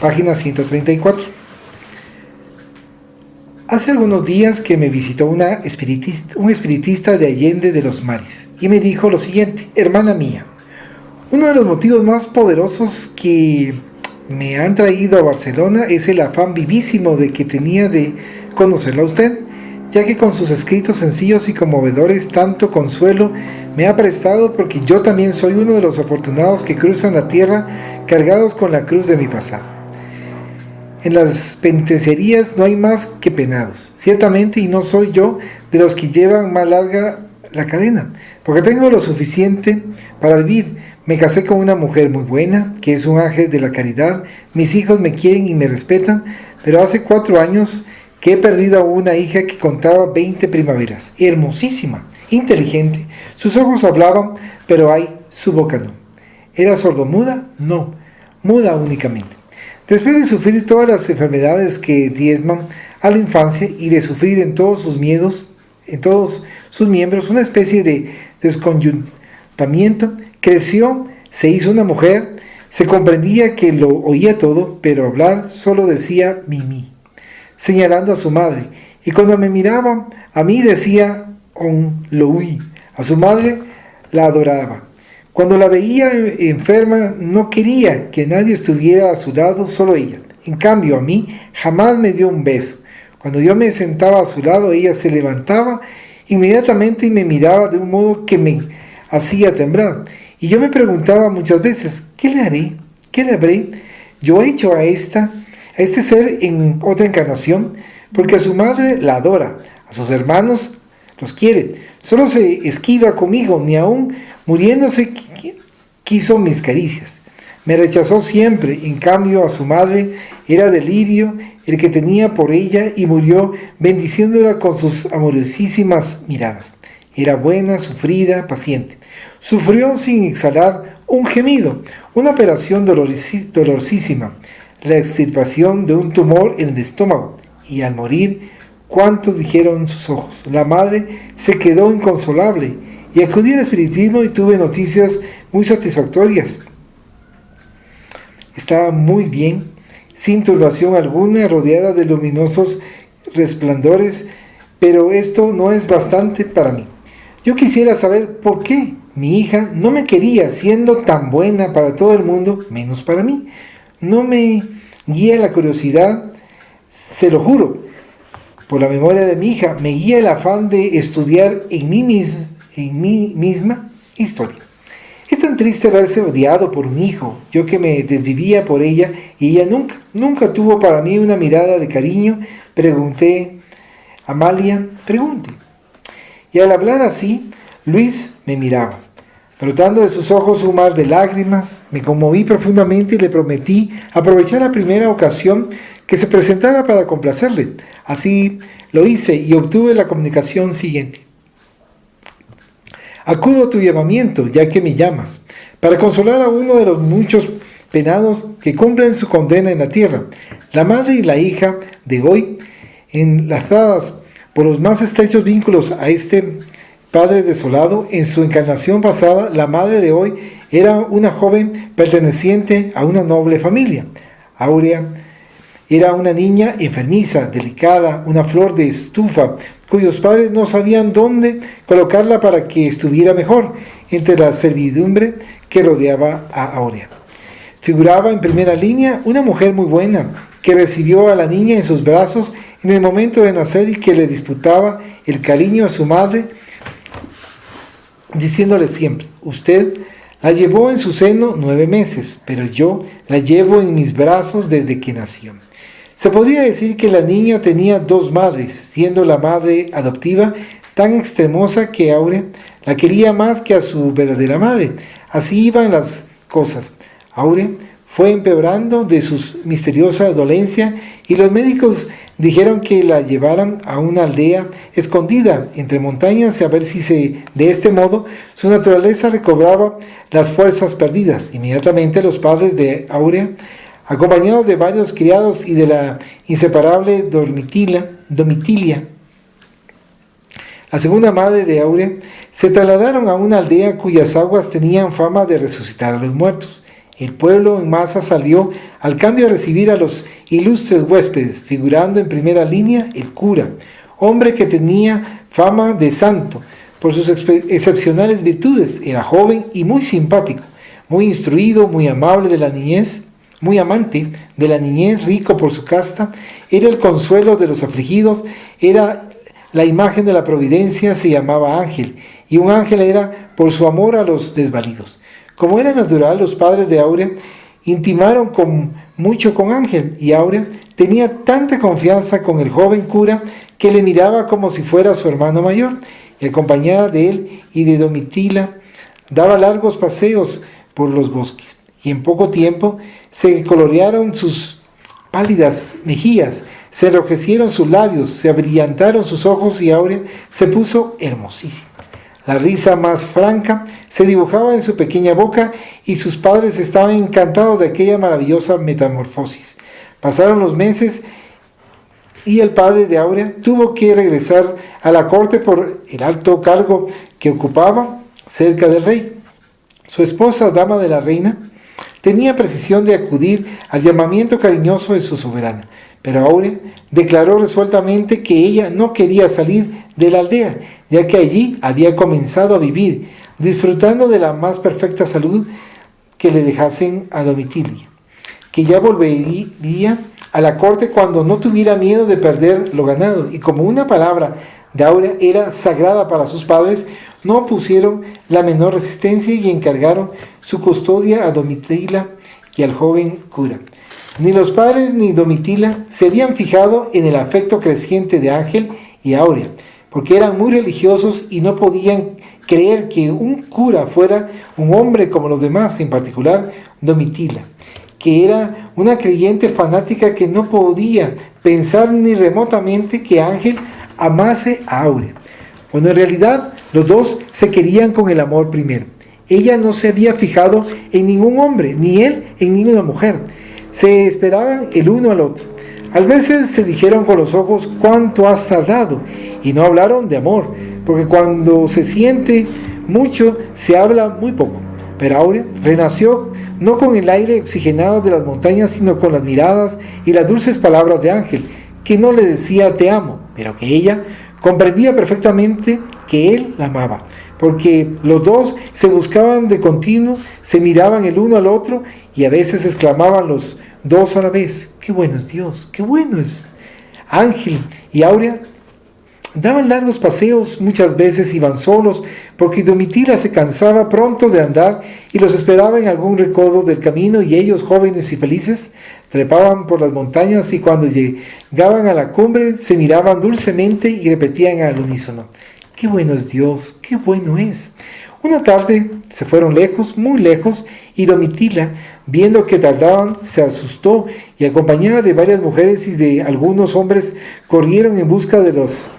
página 134. Hace algunos días que me visitó un espiritista de Allende de los Mares y me dijo lo siguiente: hermana mía, uno de los motivos más poderosos que me han traído a Barcelona es el afán vivísimo de que tenía de conocerla a usted, ya que con sus escritos sencillos y conmovedores tanto consuelo me ha prestado, porque yo también soy uno de los afortunados que cruzan la tierra cargados con la cruz de mi pasado. En las penitenciarías no hay más que penados, ciertamente, y no soy yo de los que llevan más larga la cadena, porque tengo lo suficiente para vivir, Me casé con una mujer muy buena, que es un ángel de la caridad. Mis hijos me quieren y me respetan, pero hace 4 años que he perdido a una hija que contaba 20 primaveras. Hermosísima, inteligente. Sus ojos hablaban, pero ay, su boca no. ¿Era sordomuda? No, muda únicamente. Después de sufrir todas las enfermedades que diezman a la infancia y de sufrir en todos sus miembros una especie de desconyuntamiento, creció, se hizo una mujer, se comprendía que lo oía todo, pero hablar solo decía mimi, señalando a su madre, y cuando me miraba a mí decía on loui, a su madre la adoraba. Cuando la veía enferma no quería que nadie estuviera a su lado, solo ella. En cambio a mí jamás me dio un beso. Cuando yo me sentaba a su lado ella se levantaba inmediatamente y me miraba de un modo que me hacía temblar. Y yo me preguntaba muchas veces, ¿qué le haré? ¿Qué le habré yo hecho a este ser en otra encarnación? Porque a su madre la adora, a sus hermanos los quiere. Solo se esquiva conmigo, ni aun muriéndose quiso mis caricias. Me rechazó siempre, en cambio a su madre era delirio el que tenía por ella y murió bendiciéndola con sus amorosísimas miradas. Era buena, sufrida, paciente. Sufrió sin exhalar un gemido, una operación dolorosísima, la extirpación de un tumor en el estómago, y al morir, ¿cuántos dijeron sus ojos? La madre se quedó inconsolable y acudí al espiritismo y tuve noticias muy satisfactorias. Estaba muy bien, sin turbación alguna, rodeada de luminosos resplandores, pero esto no es bastante para mí. Yo quisiera saber por qué mi hija no me quería, siendo tan buena para todo el mundo, menos para mí. No me guía la curiosidad, se lo juro. Por la memoria de mi hija, me guía el afán de estudiar en mí misma historia. Es tan triste verse odiado por un hijo, yo que me desvivía por ella y ella nunca tuvo para mí una mirada de cariño. Pregunté, Amalia, pregunte. Y al hablar así, Luis me miraba. Brotando de sus ojos un mar de lágrimas, me conmoví profundamente y le prometí aprovechar la primera ocasión que se presentara para complacerle. Así lo hice y obtuve la comunicación siguiente. Acudo a tu llamamiento, ya que me llamas, para consolar a uno de los muchos penados que cumplen su condena en la tierra. La madre y la hija de hoy, enlazadas por los más estrechos vínculos a este padre desolado, en su encarnación pasada, la madre de hoy era una joven perteneciente a una noble familia. Aurea era una niña enfermiza, delicada, una flor de estufa, cuyos padres no sabían dónde colocarla para que estuviera mejor entre la servidumbre que rodeaba a Aurea. Figuraba en primera línea una mujer muy buena, que recibió a la niña en sus brazos en el momento de nacer y que le disputaba el cariño a su madre, diciéndole siempre, usted la llevó en su seno 9 meses, pero yo la llevo en mis brazos desde que nació. Se podría decir que la niña tenía 2 madres, siendo la madre adoptiva tan extremosa que Aurea la quería más que a su verdadera madre. Así iban las cosas. Aurea fue empeorando de su misteriosa dolencia y los médicos dijeron que la llevaran a una aldea escondida entre montañas a ver si de este modo su naturaleza recobraba las fuerzas perdidas. Inmediatamente los padres de Aurea, acompañados de varios criados y de la inseparable Domitilia, la segunda madre de Aurea, se trasladaron a una aldea cuyas aguas tenían fama de resucitar a los muertos. El pueblo en masa salió al cambio a recibir a los ilustres huéspedes, figurando en primera línea el cura, hombre que tenía fama de santo por sus excepcionales virtudes. Era joven y muy simpático, muy instruido, muy amable de la niñez, muy amante de la niñez, rico por su casta, era el consuelo de los afligidos, era la imagen de la providencia, se llamaba ángel, y un ángel era por su amor a los desvalidos. Como era natural, los padres de Aurea intimaron mucho con Ángel, y Aurea tenía tanta confianza con el joven cura que le miraba como si fuera su hermano mayor, y acompañada de él y de Domitila, daba largos paseos por los bosques. Y en poco tiempo se colorearon sus pálidas mejillas, se enrojecieron sus labios, se abrillantaron sus ojos y Aurea se puso hermosísima. La risa más franca se dibujaba en su pequeña boca y sus padres estaban encantados de aquella maravillosa metamorfosis. Pasaron los meses y el padre de Aurea tuvo que regresar a la corte por el alto cargo que ocupaba cerca del rey. Su esposa, dama de la reina, tenía precisión de acudir al llamamiento cariñoso de su soberana, pero Aurea declaró resueltamente que ella no quería salir de la aldea, ya que allí había comenzado a vivir, disfrutando de la más perfecta salud que le dejasen a Domitila, que ya volvería a la corte cuando no tuviera miedo de perder lo ganado, y como una palabra de Aurea era sagrada para sus padres, no pusieron la menor resistencia y encargaron su custodia a Domitila y al joven cura. Ni los padres ni Domitila se habían fijado en el afecto creciente de Ángel y Aurea, porque eran muy religiosos y no podían creer que un cura fuera un hombre como los demás, en particular Domitila, que era una creyente fanática que no podía pensar ni remotamente que Ángel amase a Aurea, cuando en realidad los dos se querían con el amor primero. Ella no se había fijado en ningún hombre, ni él en ninguna mujer. Se esperaban el uno al otro. Al verse se dijeron con los ojos: «¿Cuánto has tardado?», y no hablaron de amor, porque cuando se siente mucho se habla muy poco. Pero Aurea renació no con el aire oxigenado de las montañas, sino con las miradas y las dulces palabras de Ángel, que no le decía «te amo», pero que ella comprendía perfectamente que él la amaba, porque los dos se buscaban de continuo, se miraban el uno al otro y a veces exclamaban los dos a la vez: «¡Qué bueno es Dios! ¡Qué bueno es!». Ángel y Aurea daban largos paseos, muchas veces iban solos, porque Domitila se cansaba pronto de andar y los esperaba en algún recodo del camino, y ellos, jóvenes y felices, trepaban por las montañas y cuando llegaban a la cumbre se miraban dulcemente y repetían al unísono: «¡Qué bueno es Dios! ¡Qué bueno es!». Una tarde se fueron lejos, muy lejos, y Domitila, viendo que tardaban, se asustó y acompañada de varias mujeres y de algunos hombres corrieron en busca de los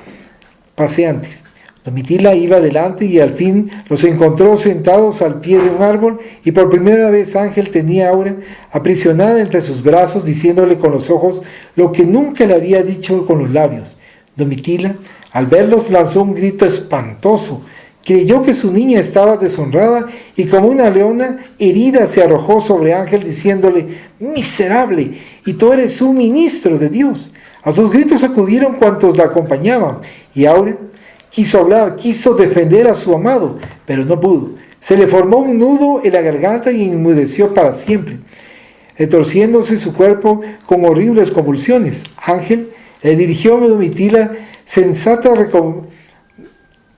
paseantes. Domitila iba adelante y al fin los encontró sentados al pie de un árbol, y por primera vez Ángel tenía a Aurea aprisionada entre sus brazos, diciéndole con los ojos lo que nunca le había dicho con los labios. Domitila, al verlos, lanzó un grito espantoso. Creyó que su niña estaba deshonrada y como una leona herida se arrojó sobre Ángel diciéndole: «¡Miserable! Y tú eres un ministro de Dios». A sus gritos acudieron cuantos la acompañaban, y Aurea quiso hablar, quiso defender a su amado, pero no pudo. Se le formó un nudo en la garganta y enmudeció para siempre, retorciéndose su cuerpo con horribles convulsiones. Ángel le dirigió a Domitila sensatas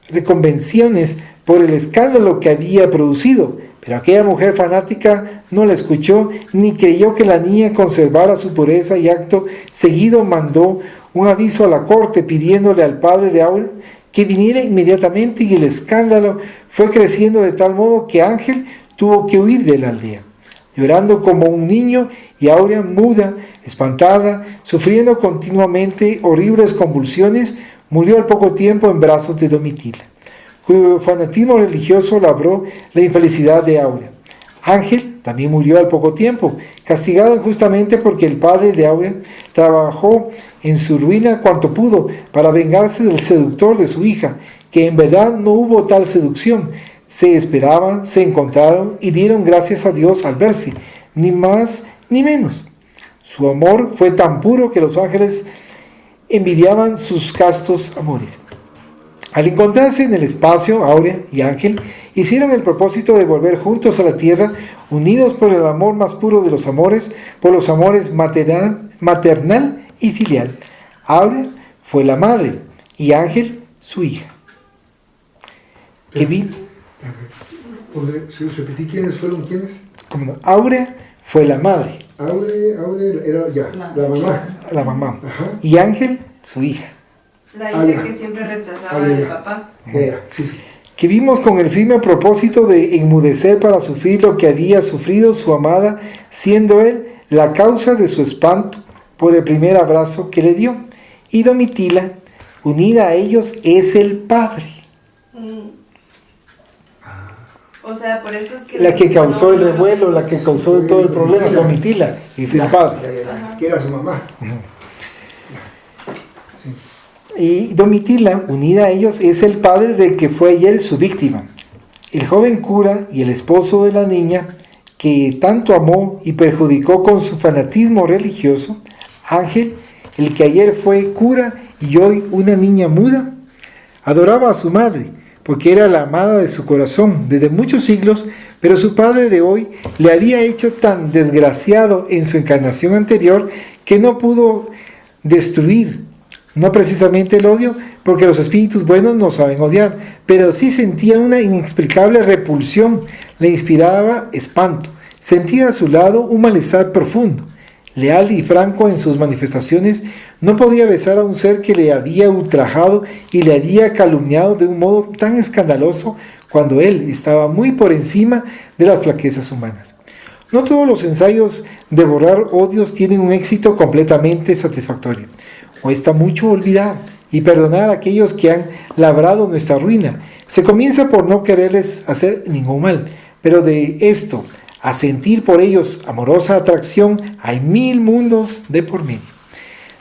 reconvenciones por el escándalo que había producido, pero aquella mujer fanática no la escuchó ni creyó que la niña conservara su pureza, y acto seguido mandó un aviso a la corte pidiéndole al padre de Aurea que viniera inmediatamente, y el escándalo fue creciendo de tal modo que Ángel tuvo que huir de la aldea, llorando como un niño, y Aurea, muda, espantada, sufriendo continuamente horribles convulsiones, murió al poco tiempo en brazos de Domitila, cuyo fanatismo religioso labró la infelicidad de Aurea. Ángel también murió al poco tiempo, castigado injustamente porque el padre de Aurea trabajó en su ruina cuanto pudo para vengarse del seductor de su hija, que en verdad no hubo tal seducción. Se esperaban, se encontraron y dieron gracias a Dios al verse, ni más ni menos. Su amor fue tan puro que los ángeles envidiaban sus castos amores. Al encontrarse en el espacio, Aurea y Ángel hicieron el propósito de volver juntos a la tierra, unidos por el amor más puro de los amores, por los amores maternal y filial. Aurea fue la madre y Ángel su hija. Repetí quiénes fueron quiénes. Aurea fue la madre. Aurea era ya, la mamá. La mamá. Ajá. Y Ángel su hija. La hija que siempre rechazaba al papá. Sí. que vimos con el firme propósito de enmudecer para sufrir lo que había sufrido su amada, siendo él la causa de su espanto por el primer abrazo que le dio. Y Domitila, unida a ellos, es el padre. O sea, por eso es que... La que causó el revuelo, la que causó todo el problema, Domitila, es el padre. Que era su mamá. Y Domitila, unida a ellos, es el padre del que fue ayer su víctima. El joven cura y el esposo de la niña, que tanto amó y perjudicó con su fanatismo religioso, Ángel, el que ayer fue cura y hoy una niña muda, adoraba a su madre, porque era la amada de su corazón desde muchos siglos, pero su padre de hoy le había hecho tan desgraciado en su encarnación anterior que no pudo destruir, no precisamente el odio, porque los espíritus buenos no saben odiar, pero sí sentía una inexplicable repulsión, le inspiraba espanto, sentía a su lado un malestar profundo. Leal y franco en sus manifestaciones, no podía besar a un ser que le había ultrajado y le había calumniado de un modo tan escandaloso cuando él estaba muy por encima de las flaquezas humanas. No todos los ensayos de borrar odios tienen un éxito completamente satisfactorio. Cuesta mucho olvidar y perdonar a aquellos que han labrado nuestra ruina. Se comienza por no quererles hacer ningún mal, pero de esto a sentir por ellos amorosa atracción, hay 1000 mundos de por medio.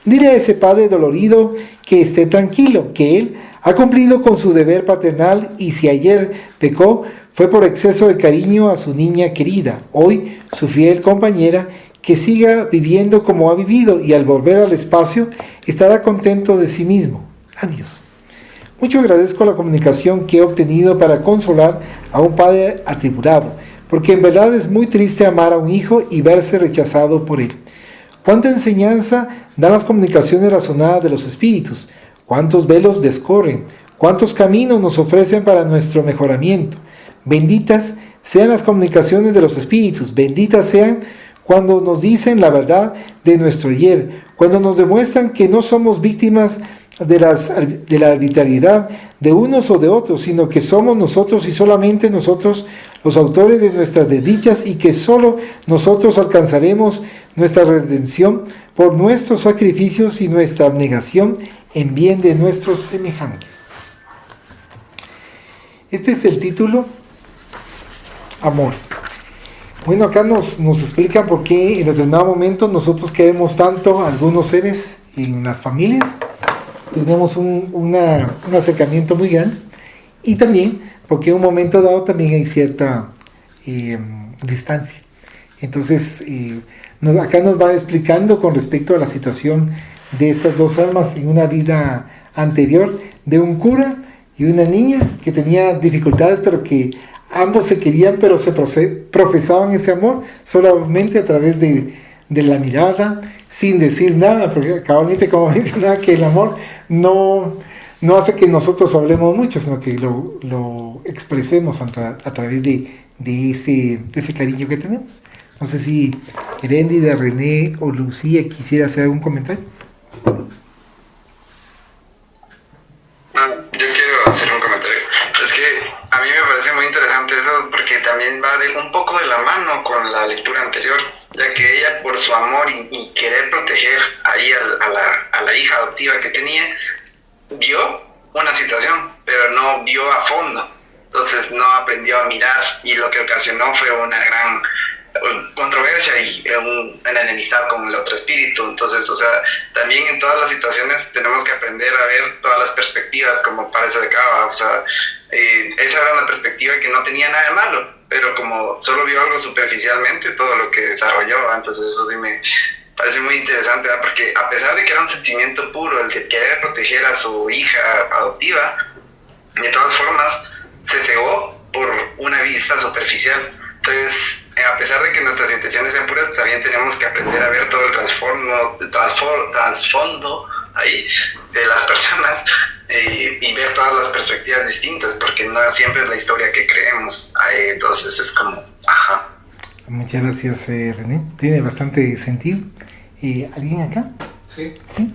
Dile a ese padre dolorido que esté tranquilo, que él ha cumplido con su deber paternal y si ayer pecó, fue por exceso de cariño a su niña querida. Hoy, su fiel compañera, que siga viviendo como ha vivido y al volver al espacio, estará contento de sí mismo. Adiós. Mucho agradezco la comunicación que he obtenido para consolar a un padre atribulado, porque en verdad es muy triste amar a un hijo y verse rechazado por él. Cuánta enseñanza dan las comunicaciones razonadas de los espíritus, cuántos velos descorren, cuántos caminos nos ofrecen para nuestro mejoramiento. Benditas sean las comunicaciones de los espíritus, benditas sean cuando nos dicen la verdad de nuestro ayer, cuando nos demuestran que no somos víctimas de la arbitrariedad de unos o de otros, sino que somos nosotros y solamente nosotros los autores de nuestras desdichas y que solo nosotros alcanzaremos nuestra redención por nuestros sacrificios y nuestra abnegación en bien de nuestros semejantes. Este es el título, Amor. Bueno, acá nos explican por qué en determinado momento nosotros queremos tanto a algunos seres en las familias. Tenemos un acercamiento muy grande y también porque en un momento dado también hay cierta distancia. Entonces, acá nos va explicando con respecto a la situación de estas dos almas en una vida anterior de un cura y una niña que tenía dificultades, pero que ambos se querían, pero se profesaban ese amor solamente a través de la mirada, sin decir nada, porque cabalmente como mencionaba que el amor no hace que nosotros hablemos mucho, sino que lo expresemos a través de ese cariño que tenemos. No sé si Heréndira, René o Lucía quisiera hacer algún comentario. Yo quiero hacer un comentario. Es que a mí me parece muy interesante eso porque también va un poco de la mano con la lectura anterior, ya que ella por su amor y querer proteger ahí a la hija adoptiva que tenía, vio una situación, pero no vio a fondo. Entonces no aprendió a mirar y lo que ocasionó fue una gran controversia y una enemistad con el otro espíritu. Entonces, o sea, también en todas las situaciones tenemos que aprender a ver todas las perspectivas, como parece de acá, o sea, esa era una perspectiva que no tenía nada de malo, pero como solo vio algo superficialmente, todo lo que desarrolló, entonces eso sí me parece muy interesante, ¿verdad? Porque a pesar de que era un sentimiento puro el de querer proteger a su hija adoptiva, de todas formas se cegó por una vista superficial. Entonces, a pesar de que nuestras intenciones sean puras, también tenemos que aprender a ver todo el trasfondo ahí de las personas y ver todas las perspectivas distintas, porque no siempre es la historia que creemos. Entonces es como, ajá. Muchas gracias, René. Tiene bastante sentido. ¿Alguien acá? Sí. ¿Sí?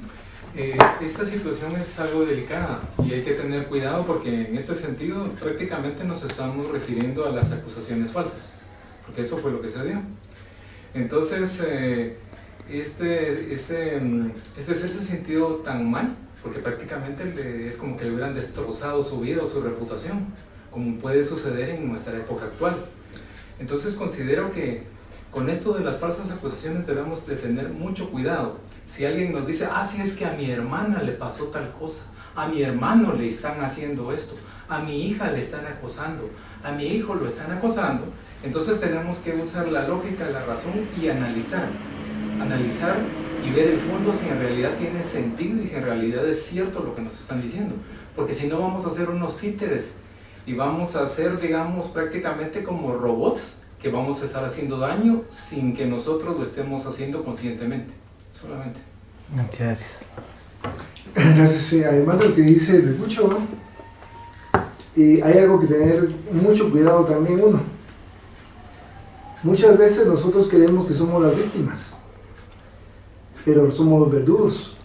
Esta situación es algo delicada y hay que tener cuidado porque en este sentido prácticamente nos estamos refiriendo a las acusaciones falsas, porque eso fue lo que se dio. Entonces, este ser se sintió tan mal porque prácticamente es como que le hubieran destrozado su vida o su reputación, como puede suceder en nuestra época actual. Entonces considero que con esto de las falsas acusaciones debemos de tener mucho cuidado. Si alguien nos dice, sí, es que a mi hermana le pasó tal cosa, a mi hermano le están haciendo esto, a mi hija le están acosando, a mi hijo lo están acosando, entonces tenemos que usar la lógica, la razón y analizar y ver el fondo si en realidad tiene sentido y si en realidad es cierto lo que nos están diciendo, porque si no vamos a ser unos títeres y vamos a ser, digamos, prácticamente como robots que vamos a estar haciendo daño sin que nosotros lo estemos haciendo conscientemente, solamente. Gracias. Gracias. Además de lo que dice el Bebucho, hay algo que tener mucho cuidado también uno. Muchas veces nosotros creemos que somos las víctimas, pero somos los verdugos.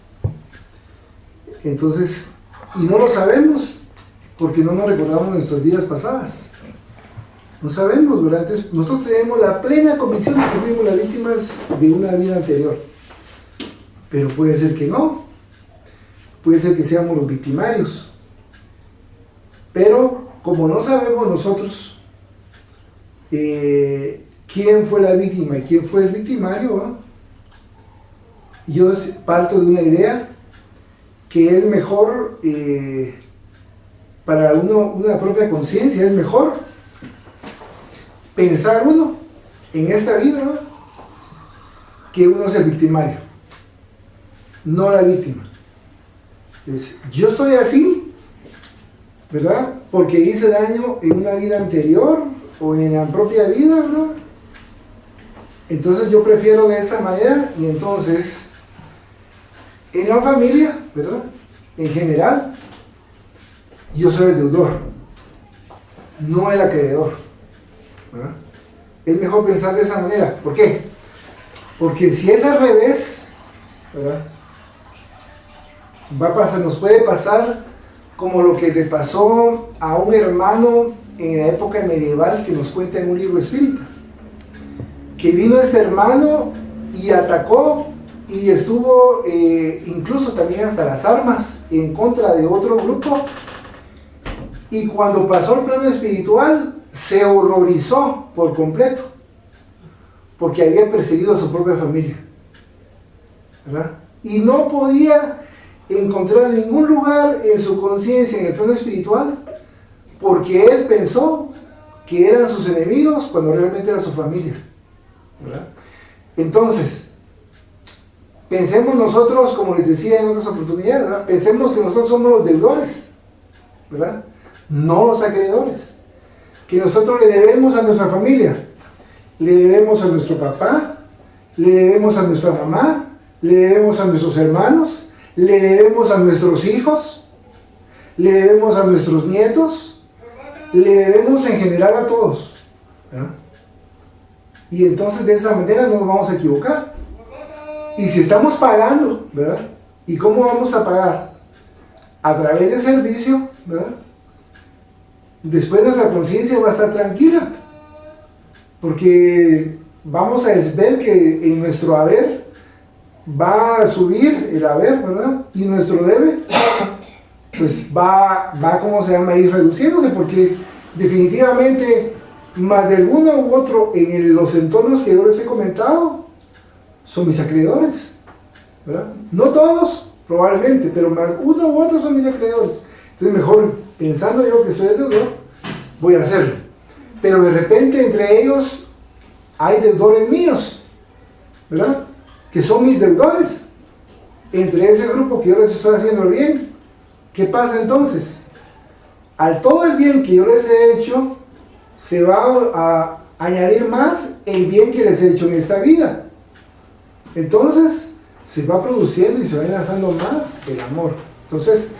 Entonces, y no lo sabemos porque no nos recordamos nuestras vidas pasadas. No sabemos, ¿verdad? Entonces, nosotros tenemos la plena convicción de que fuimos las víctimas de una vida anterior. Pero puede ser que no. Puede ser que seamos los victimarios. Pero, como no sabemos nosotros quién fue la víctima y quién fue el victimario, ¿verdad? Yo parto de una idea que es mejor para una propia conciencia, es mejor pensar uno en esta vida, ¿no?, que uno es el victimario, no la víctima. Yo estoy así, ¿verdad?, porque hice daño en una vida anterior o en la propia vida, ¿verdad? Entonces yo prefiero de esa manera. Y entonces en la familia, ¿verdad?, en general, yo soy el deudor, no el acreedor, ¿verdad? Es mejor pensar de esa manera. ¿Por qué? Porque si es al revés, ¿verdad?, nos puede pasar como lo que le pasó a un hermano en la época medieval que nos cuenta en un libro espírita, que vino este hermano y atacó y estuvo incluso también hasta las armas en contra de otro grupo, y cuando pasó al plano espiritual se horrorizó por completo porque había perseguido a su propia familia, ¿verdad? Y no podía encontrar ningún lugar en su conciencia en el plano espiritual porque él pensó que eran sus enemigos cuando realmente era su familia, ¿verdad? Entonces, pensemos nosotros, como les decía en otras oportunidades, ¿verdad?, pensemos que nosotros somos los deudores, ¿verdad?, no los acreedores, que nosotros le debemos a nuestra familia, le debemos a nuestro papá, le debemos a nuestra mamá, le debemos a nuestros hermanos, le debemos a nuestros hijos, le debemos a nuestros nietos, le debemos en general a todos, ¿verdad? Y entonces de esa manera no nos vamos a equivocar. Y si estamos pagando, ¿verdad?, ¿y cómo vamos a pagar? A través de servicio, ¿verdad? Después nuestra conciencia va a estar tranquila, porque vamos a ver que en nuestro haber va a subir el haber, ¿verdad?, y nuestro debe pues va ¿cómo se llama?, a ir reduciéndose, porque definitivamente más de alguno u otro en los entornos que yo les he comentado son mis acreedores, ¿verdad? No todos, probablemente, pero más uno u otro son mis acreedores. Entonces mejor, pensando yo que soy el deudor, voy a hacerlo. Pero de repente entre ellos hay deudores míos, ¿verdad?, que son mis deudores. Entre ese grupo que yo les estoy haciendo el bien, ¿qué pasa entonces? Al todo el bien que yo les he hecho, se va a añadir más el bien que les he hecho en esta vida. Entonces se va produciendo y se va enlazando más el amor. Entonces,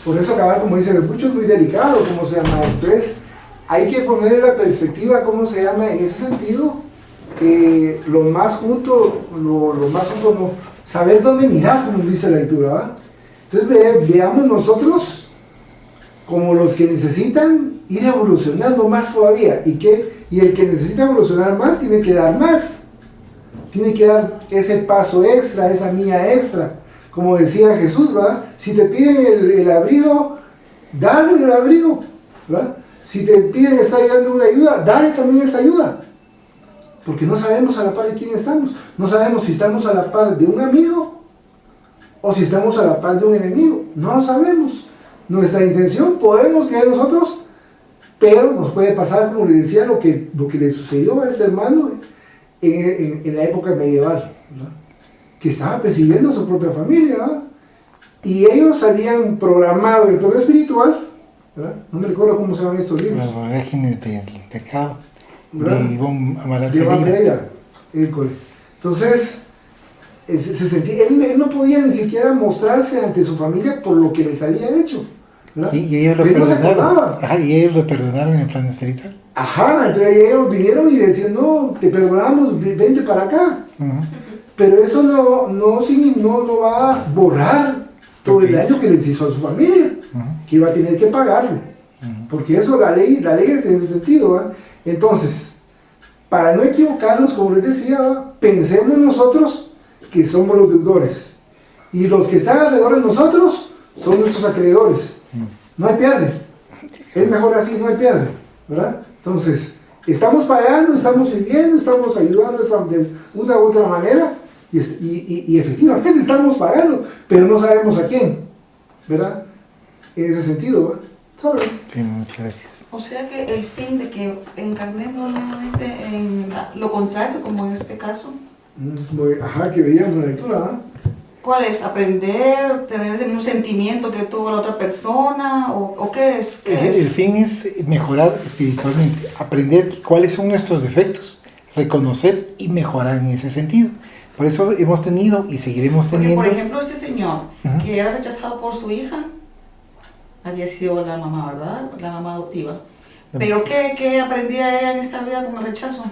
por eso acabar, como dice Bebucho, es muy delicado. ¿Cómo se llama? Después hay que poner la perspectiva, ¿cómo se llama?, en ese sentido, lo más junto no, saber dónde mirar, como dice la lectura, ¿verdad? Entonces veamos nosotros como los que necesitan ir evolucionando más todavía. Y el que necesita evolucionar más tiene que dar más. Tiene que dar ese paso extra, esa milla extra. Como decía Jesús, ¿verdad? Si te piden el abrigo, dale el abrigo, ¿verdad? Si te piden estar dando una ayuda, dale también esa ayuda. Porque no sabemos a la par de quién estamos. No sabemos si estamos a la par de un amigo o si estamos a la par de un enemigo. No lo sabemos. Nuestra intención podemos creer nosotros, pero nos puede pasar, como le decía, lo que le sucedió a este hermano en la época medieval, ¿verdad? Que estaba persiguiendo a su propia familia, ¿verdad? Y ellos habían programado el plano espiritual, ¿verdad? No me recuerdo cómo se llaman estos libros. Los orígenes del pecado, ¿verdad? de Ivonne Amaral De Iván Pereira. Pereira. Entonces, se sentía, él no podía ni siquiera mostrarse ante su familia por lo que les habían hecho, ¿verdad? Y ellos lo Pero no se perdonaron. acordaba. Ajá, y ellos lo perdonaron en el plano espiritual. Ajá, entonces ellos vinieron y decían, no, te perdonamos, vente para acá. Ujú. Pero eso no va a borrar todo el daño que les hizo a su familia, que iba a tener que pagarlo. Porque eso, la ley es en ese sentido, ¿verdad? Entonces, para no equivocarnos, como les decía, ¿verdad? Pensemos nosotros que somos los deudores. Y los que están alrededor de nosotros son nuestros acreedores. No hay pierde. Es mejor así, no hay pierde, ¿verdad? Entonces, estamos pagando, estamos sirviendo, estamos ayudando de una u otra manera y efectivamente estamos pagando, pero no sabemos a quién, ¿verdad? En ese sentido, ¿verdad? ¿Saben? Sí, muchas gracias. O sea que el fin de que encarnemos nuevamente en lo contrario, como en este caso, Ajá, que veíamos en la lectura, ¿ah? ¿cuál es? ¿Aprender, tener ese mismo sentimiento que tuvo la otra persona? ¿O qué es? El fin es mejorar espiritualmente, aprender cuáles son nuestros defectos, reconocer y mejorar en ese sentido. Por eso hemos tenido y seguiremos Porque, teniendo. por ejemplo, este señor Ujú. que era rechazado por su hija, había sido la mamá, ¿verdad? La mamá adoptiva. Pero ¿qué aprendía ella en esta vida con el rechazo?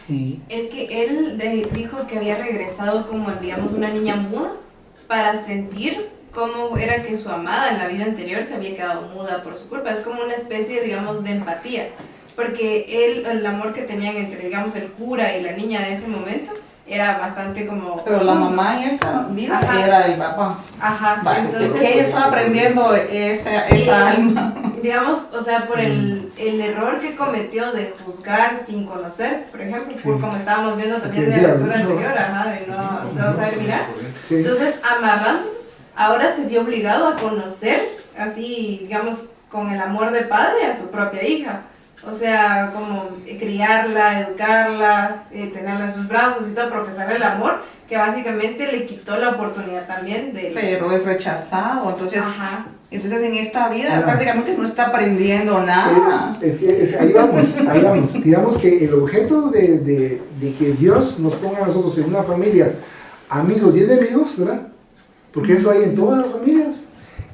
Y Es que él dijo que había regresado como, digamos, una niña muda para sentir cómo era que su amada en la vida anterior se había quedado muda por su culpa. Es como una especie, digamos, de empatía. Porque el amor que tenían entre, digamos, el cura y la niña de ese momento era bastante como... Pero la mamá en esta vida Ajá. era el papá. Ajá, Vale, entonces... que ella estaba aprendiendo esa alma. Digamos, o sea, por el error que cometió de juzgar sin conocer, por ejemplo, por como estábamos viendo también de la lectura anterior, ajá, de no saber mirar. Sí. Entonces, amarrando, ahora se vio obligado a conocer, así, digamos, con el amor de padre a su propia hija. O sea, como criarla, educarla, tenerla en sus brazos y todo, profesar el amor, que básicamente le quitó la oportunidad también de... Pero es rechazado, entonces Ajá. en esta vida Claro. prácticamente no está aprendiendo nada. Ahí vamos. Digamos que el objeto de que Dios nos ponga a nosotros en una familia, amigos y enemigos, ¿verdad? Porque eso hay en todas las familias,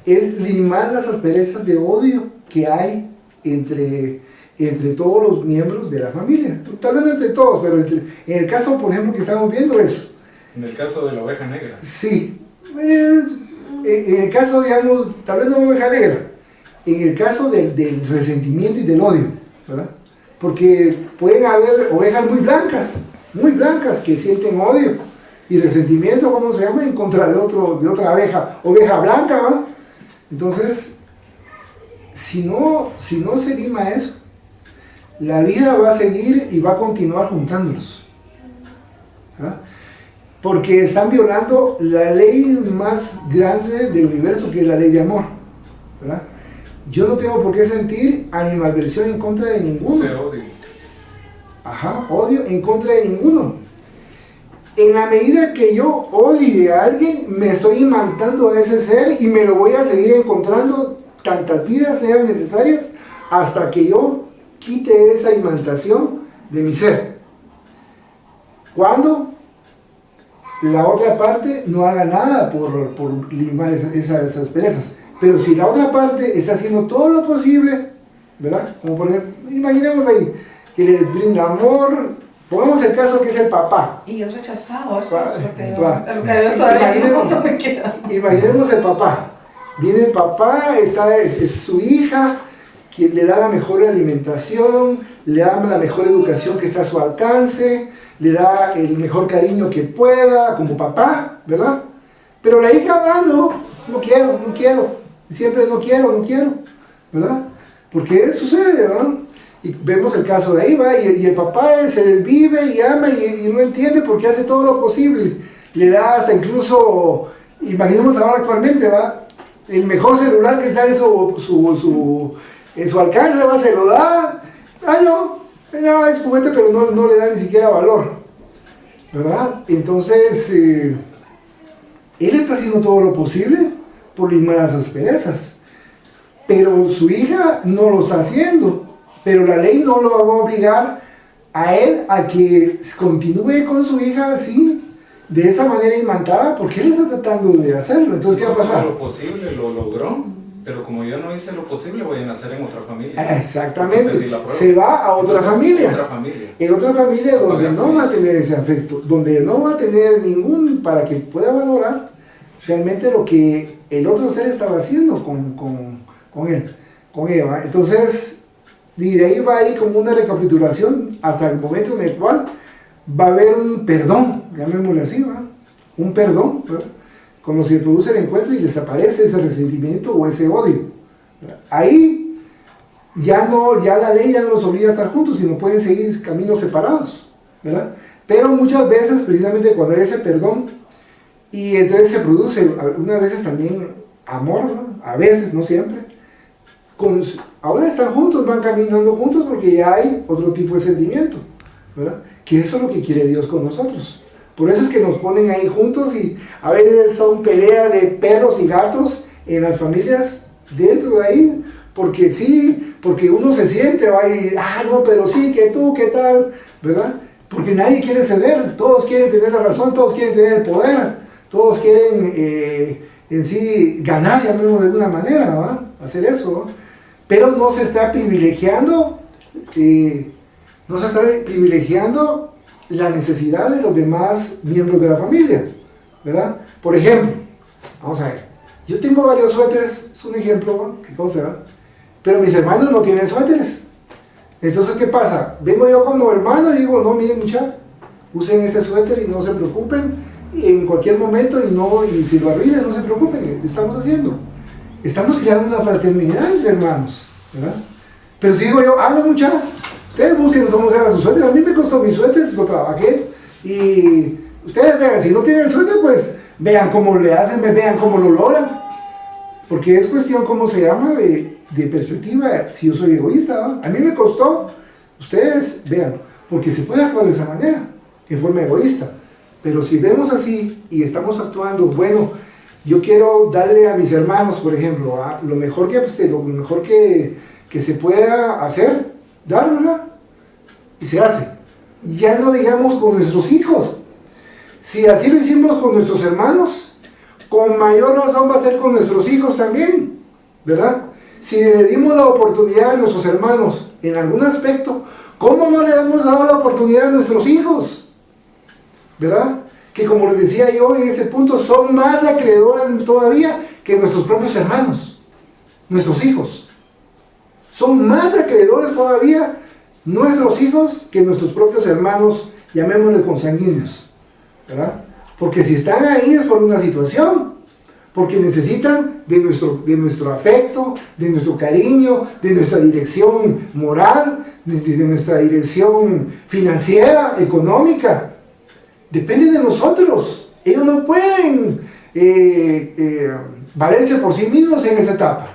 es limar las asperezas de odio que hay entre todos los miembros de la familia. Tal vez no entre todos, pero en el caso, por ejemplo, que estamos viendo eso. En el caso de la oveja negra. Sí. En el caso, digamos, tal vez no oveja negra, en el caso del resentimiento y del odio, ¿verdad? Porque pueden haber ovejas muy blancas que sienten odio y resentimiento, ¿cómo se llama? En contra de otra oveja blanca, ¿verdad? Entonces, si no se lima eso, la vida va a seguir y va a continuar juntándolos, ¿verdad? Porque están violando la ley más grande del universo, que es la ley de amor, ¿verdad? Yo no tengo por qué sentir animadversión en contra de ninguno. Se odia. Ajá, odio en contra de ninguno. En la medida que yo odie a alguien, me estoy imantando a ese ser y me lo voy a seguir encontrando tantas vidas sean necesarias hasta que yo quite esa imantación de mi ser. ¿Cuándo? La otra parte no haga nada por limar esas asperezas. Pero si la otra parte está haciendo todo lo posible, ¿verdad? Como por ejemplo, imaginemos ahí, que le brinda amor, Pongamos el caso que es el papá. Y yo rechazado, eso Va, es lo que va. yo todavía Imaginemos. no me queda. Imaginemos el papá. Viene el papá, es su hija, quien le da la mejor alimentación, le da la mejor educación que está a su alcance, le da el mejor cariño que pueda, como papá, ¿verdad? Pero la hija va, no quiero, siempre no quiero, ¿verdad? Porque eso sucede, ¿no? Y vemos el caso de ahí, va, y el papá se desvive y ama y no entiende porque hace todo lo posible. Le da hasta incluso, imaginemos ahora actualmente, va, el mejor celular que está en su alcance, va, se lo da. No, es juguete, pero no le da ni siquiera valor, ¿verdad? Entonces, él está haciendo todo lo posible por limar las asperezas, pero su hija no lo está haciendo. Pero la ley no lo va a obligar a él a que continúe con su hija así, de esa manera imantada, porque él está tratando de hacerlo. Entonces, ¿qué va a pasar? Lo posible, lo logró, pero como yo no hice lo posible, voy a nacer en otra familia. Exactamente, se va a otra familia. En otra familia donde no va a tener ese afecto, donde no va a tener ningún, para que pueda valorar realmente lo que el otro ser estaba haciendo con él, con ella. Entonces, y de ahí va a ir como una recapitulación hasta el momento en el cual va a haber un perdón, llamémosle así, ¿va? Un perdón, ¿verdad? Cuando se produce el encuentro y desaparece ese resentimiento o ese odio, ¿verdad? Ahí ya la ley ya no los obliga a estar juntos, sino pueden seguir caminos separados, ¿verdad? Pero muchas veces, precisamente cuando hay ese perdón, y entonces se produce algunas veces también amor, ¿no? A veces, no siempre. Ahora están juntos, van caminando juntos porque ya hay otro tipo de sentimiento, ¿verdad? Que eso es lo que quiere Dios con nosotros. Por eso es que nos ponen ahí juntos y a veces son peleas de perros y gatos en las familias dentro de ahí, porque sí, porque uno se siente, va y, no, pero sí, que tú, ¿qué tal? ¿Verdad? Porque nadie quiere ceder, todos quieren tener la razón, todos quieren tener el poder, todos quieren en sí ganar, llamémoslo de alguna manera, ¿verdad? Hacer eso, ¿no? Pero no se está privilegiando, la necesidad de los demás miembros de la familia, ¿verdad? Por ejemplo, vamos a ver, yo tengo varios suéteres, es un ejemplo, ¿no? ¿Qué cosa, ¿verdad? Pero mis hermanos no tienen suéteres. Entonces, ¿qué pasa? Vengo yo como hermano y digo, no, miren muchachos, usen este suéter y no se preocupen, y en cualquier momento, y si lo arruinan, no se preocupen, estamos haciendo. Estamos creando una fraternidad entre hermanos, ¿verdad? Pero si digo yo, no muchachos, ustedes busquen cómo se haga su suéter, a mí me costó mi suéter, lo trabajé, y ustedes vean, si no tienen el suéter, pues vean cómo le hacen, vean cómo lo logran, porque es cuestión, ¿cómo se llama?, de perspectiva. Si yo soy egoísta, ¿no? A mí me costó, ustedes vean, porque se puede actuar de esa manera, en forma egoísta, pero si vemos así, y estamos actuando, bueno, yo quiero darle a mis hermanos, por ejemplo, lo mejor que se pueda hacer, darla, y se hace. Ya no digamos con nuestros hijos. Si así lo hicimos con nuestros hermanos, con mayor razón va a ser con nuestros hijos también, ¿verdad? Si le dimos la oportunidad a nuestros hermanos en algún aspecto, ¿cómo no le hemos dado la oportunidad a nuestros hijos? ¿Verdad? Que como les decía yo en ese punto, son más acreedores todavía que nuestros propios hermanos, nuestros hijos. Son más acreedores todavía nuestros hijos que nuestros propios hermanos, llamémosles consanguíneos, ¿verdad? Porque si están ahí es por una situación, porque necesitan de nuestro afecto, de nuestro cariño, de nuestra dirección moral, de nuestra dirección financiera, económica. Depende de nosotros. Ellos no pueden valerse por sí mismos en esa etapa,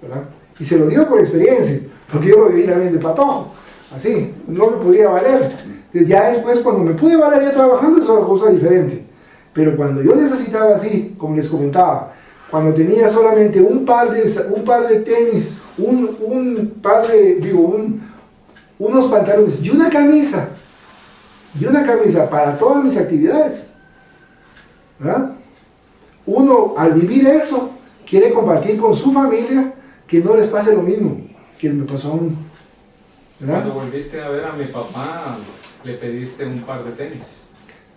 ¿verdad? Y se lo digo por experiencia, porque yo lo viví también de patojo, así, no me podía valer. Entonces ya después, cuando me pude valer ya trabajando, es otra cosa diferente. Pero cuando yo necesitaba así, como les comentaba, cuando tenía solamente un par de tenis, unos pantalones y una camisa para todas mis actividades, ¿verdad? Uno, al vivir eso, quiere compartir con su familia que no les pase lo mismo que me pasó a uno, ¿verdad? Cuando volviste a ver a mi papá, le pediste un par de tenis,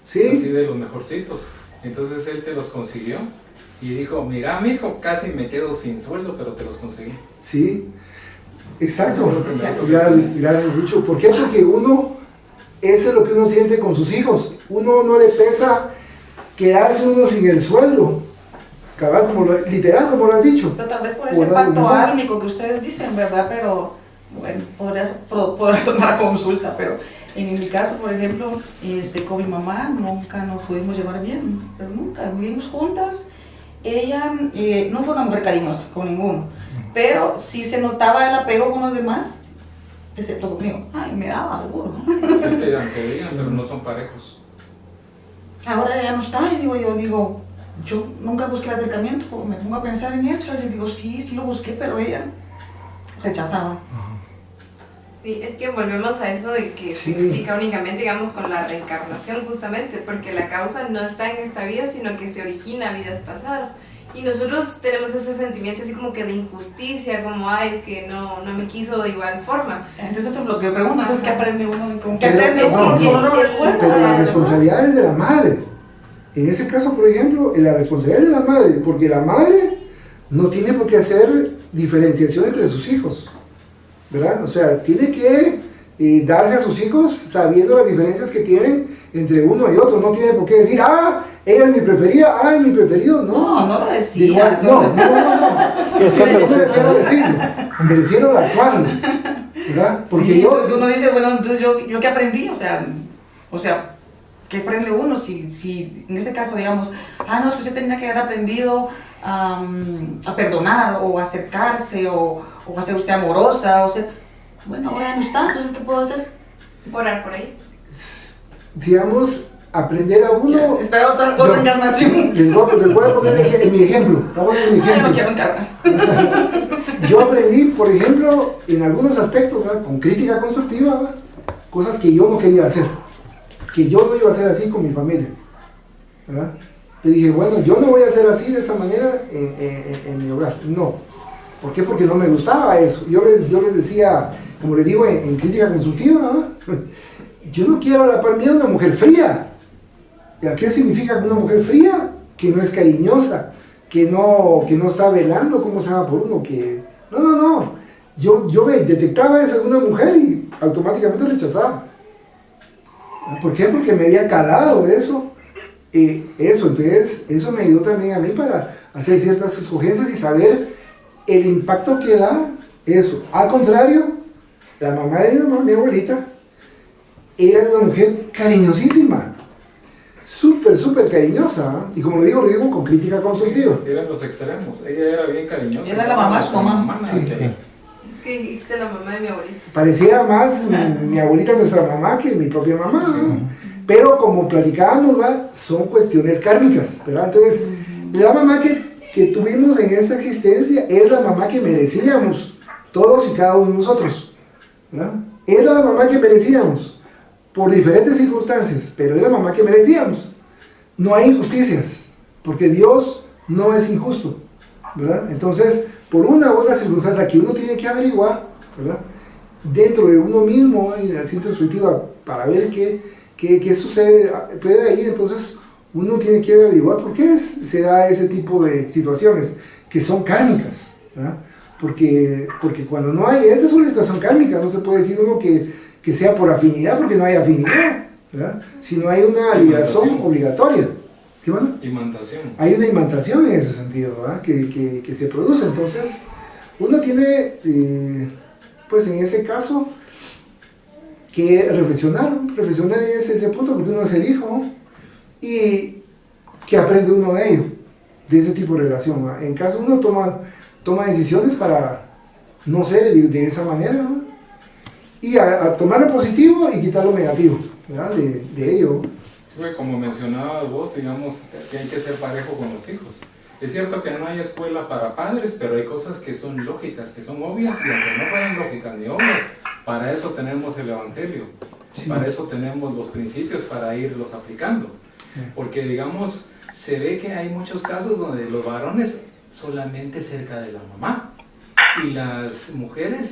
Sí, así de los mejorcitos. Entonces él te los consiguió y dijo, mira, mijo, casi me quedo sin sueldo, pero te los conseguí. sí, exacto. Eso fue lo primero que Gracias, Lucho. ¿Por qué? Porque eso es lo que uno siente con sus hijos. Uno no le pesa quedarse uno sin el sueldo. Cabal, literal, como lo has dicho. Pero tal vez por Por ese algo pacto mejor. álmico que ustedes dicen, ¿verdad? Pero, bueno, podrá sonar a consulta, pero en mi caso, por ejemplo, con mi mamá nunca nos pudimos llevar bien, pero nunca, vivimos juntas. Ella no fue una mujer cariñosa con ninguno, pero sí se notaba el apego con los demás, excepto conmigo. Ay, me daba seguro. Es que aunque digan, pero no son parejos. Ahora ya no está, y yo nunca busqué el acercamiento, me pongo a pensar en eso, y digo, sí lo busqué, pero ella rechazaba. Sí, es que volvemos a eso de que se Sí. explica únicamente, digamos, con la reencarnación justamente, porque la causa no está en esta vida, sino que se origina en vidas pasadas. Y nosotros tenemos ese sentimiento así como que de injusticia, como, ay, es que no me quiso de igual forma. Entonces eso es lo que yo pregunto, entonces, ¿qué aprende uno? ¿Con qué Pero- aprende uno? no, Que no, uno no el- recuerda. Pero la Claro. responsabilidad es de la madre. En ese caso, por ejemplo, la responsabilidad es de la madre, porque la madre no tiene por qué hacer diferenciación entre sus hijos, ¿verdad? O sea, tiene que darse a sus hijos sabiendo las diferencias que tienen entre uno y otro. No tiene por qué decir, ella es mi preferida, es mi preferido. No, No lo De decía. igual, no. Yo sé, pero No me sí. refiero a decirlo, me refiero a actuarlo, ¿verdad? Porque Sí, yo... pues uno dice, bueno, entonces yo qué aprendí, o sea, ¿qué aprende uno? Si en este caso, digamos, no, es que usted tenía que haber aprendido a perdonar, o a acercarse, o a ser usted amorosa, o ser, bueno, ahora ya no está, entonces, ¿qué puedo hacer? Orar por ahí. digamos, aprender a uno... Espero otra No. encarnación. Les voy a poner mi ejemplo. Voy a poner mi Ay, no ejemplo. quiero encarnar. Yo aprendí, por ejemplo, en algunos aspectos, ¿verdad?, con crítica constructiva, ¿verdad?, cosas que yo no quería hacer, que yo no iba a hacer así con mi familia, ¿verdad? Le dije, bueno, yo no voy a hacer así de esa manera en mi hogar, no. ¿Por qué? Porque no me gustaba eso. Yo les decía, como les digo en crítica constructiva, ¿verdad?, yo no quiero a la par mía una mujer fría. ¿Qué significa una mujer fría? Que no es cariñosa, que no está velando cómo se llama por uno, que... No. Yo detectaba eso en una mujer y automáticamente rechazaba. ¿Por qué? Porque me había calado eso. Entonces, eso me ayudó también a mí para hacer ciertas escogencias y saber el impacto que da eso. Al contrario, la mamá de mi abuelita, era una mujer cariñosísima. Súper cariñosa, ¿eh? Y como lo digo con crítica constructiva. Eran los extremos. Ella era bien cariñosa. Era la mamá, su mamá. nada Sí. que ver. Es que dijiste la mamá de mi abuelita. Parecía más mi abuelita, nuestra mamá, que mi propia mamá, ¿no? Pero como platicábamos, ¿va?, son cuestiones kármicas, ¿verdad? Entonces, la mamá que tuvimos en esta existencia es la mamá que merecíamos, todos y cada uno de nosotros, ¿verdad? Era la mamá que merecíamos, por diferentes circunstancias, pero es la mamá que merecíamos. No hay injusticias, porque Dios no es injusto, ¿verdad? Entonces, por una u otra circunstancia que uno tiene que averiguar, ¿verdad?, dentro de uno mismo, en la introspectiva, para ver qué sucede, puede ahí, entonces uno tiene que averiguar por qué se da ese tipo de situaciones que son kármicas, ¿verdad? Porque cuando no hay, esa es una situación kármica, no se puede decir uno que sea por afinidad, porque no hay afinidad, ¿verdad? Si no hay una ligación obligatoria. ¿Qué bueno? Imantación. Hay una imantación en ese sentido, ¿verdad?, que se produce. Entonces, uno tiene, pues en ese caso, que reflexionar en ese punto, porque uno es el hijo, ¿no?, y que aprende uno de ello, de ese tipo de relación, ¿verdad? En caso uno toma decisiones para no ser de esa manera, ¿no?, y a tomar lo positivo y quitar lo negativo, ¿verdad?, de ello. Sí, como mencionabas vos, digamos que hay que ser parejo con los hijos. Es cierto que no hay escuela para padres, pero hay cosas que son lógicas, que son obvias, y aunque no fueran lógicas ni obvias, para eso tenemos el Evangelio, Sí. para eso tenemos los principios para irlos aplicando. Porque, digamos, se ve que hay muchos casos donde los varones solamente cerca de la mamá y las mujeres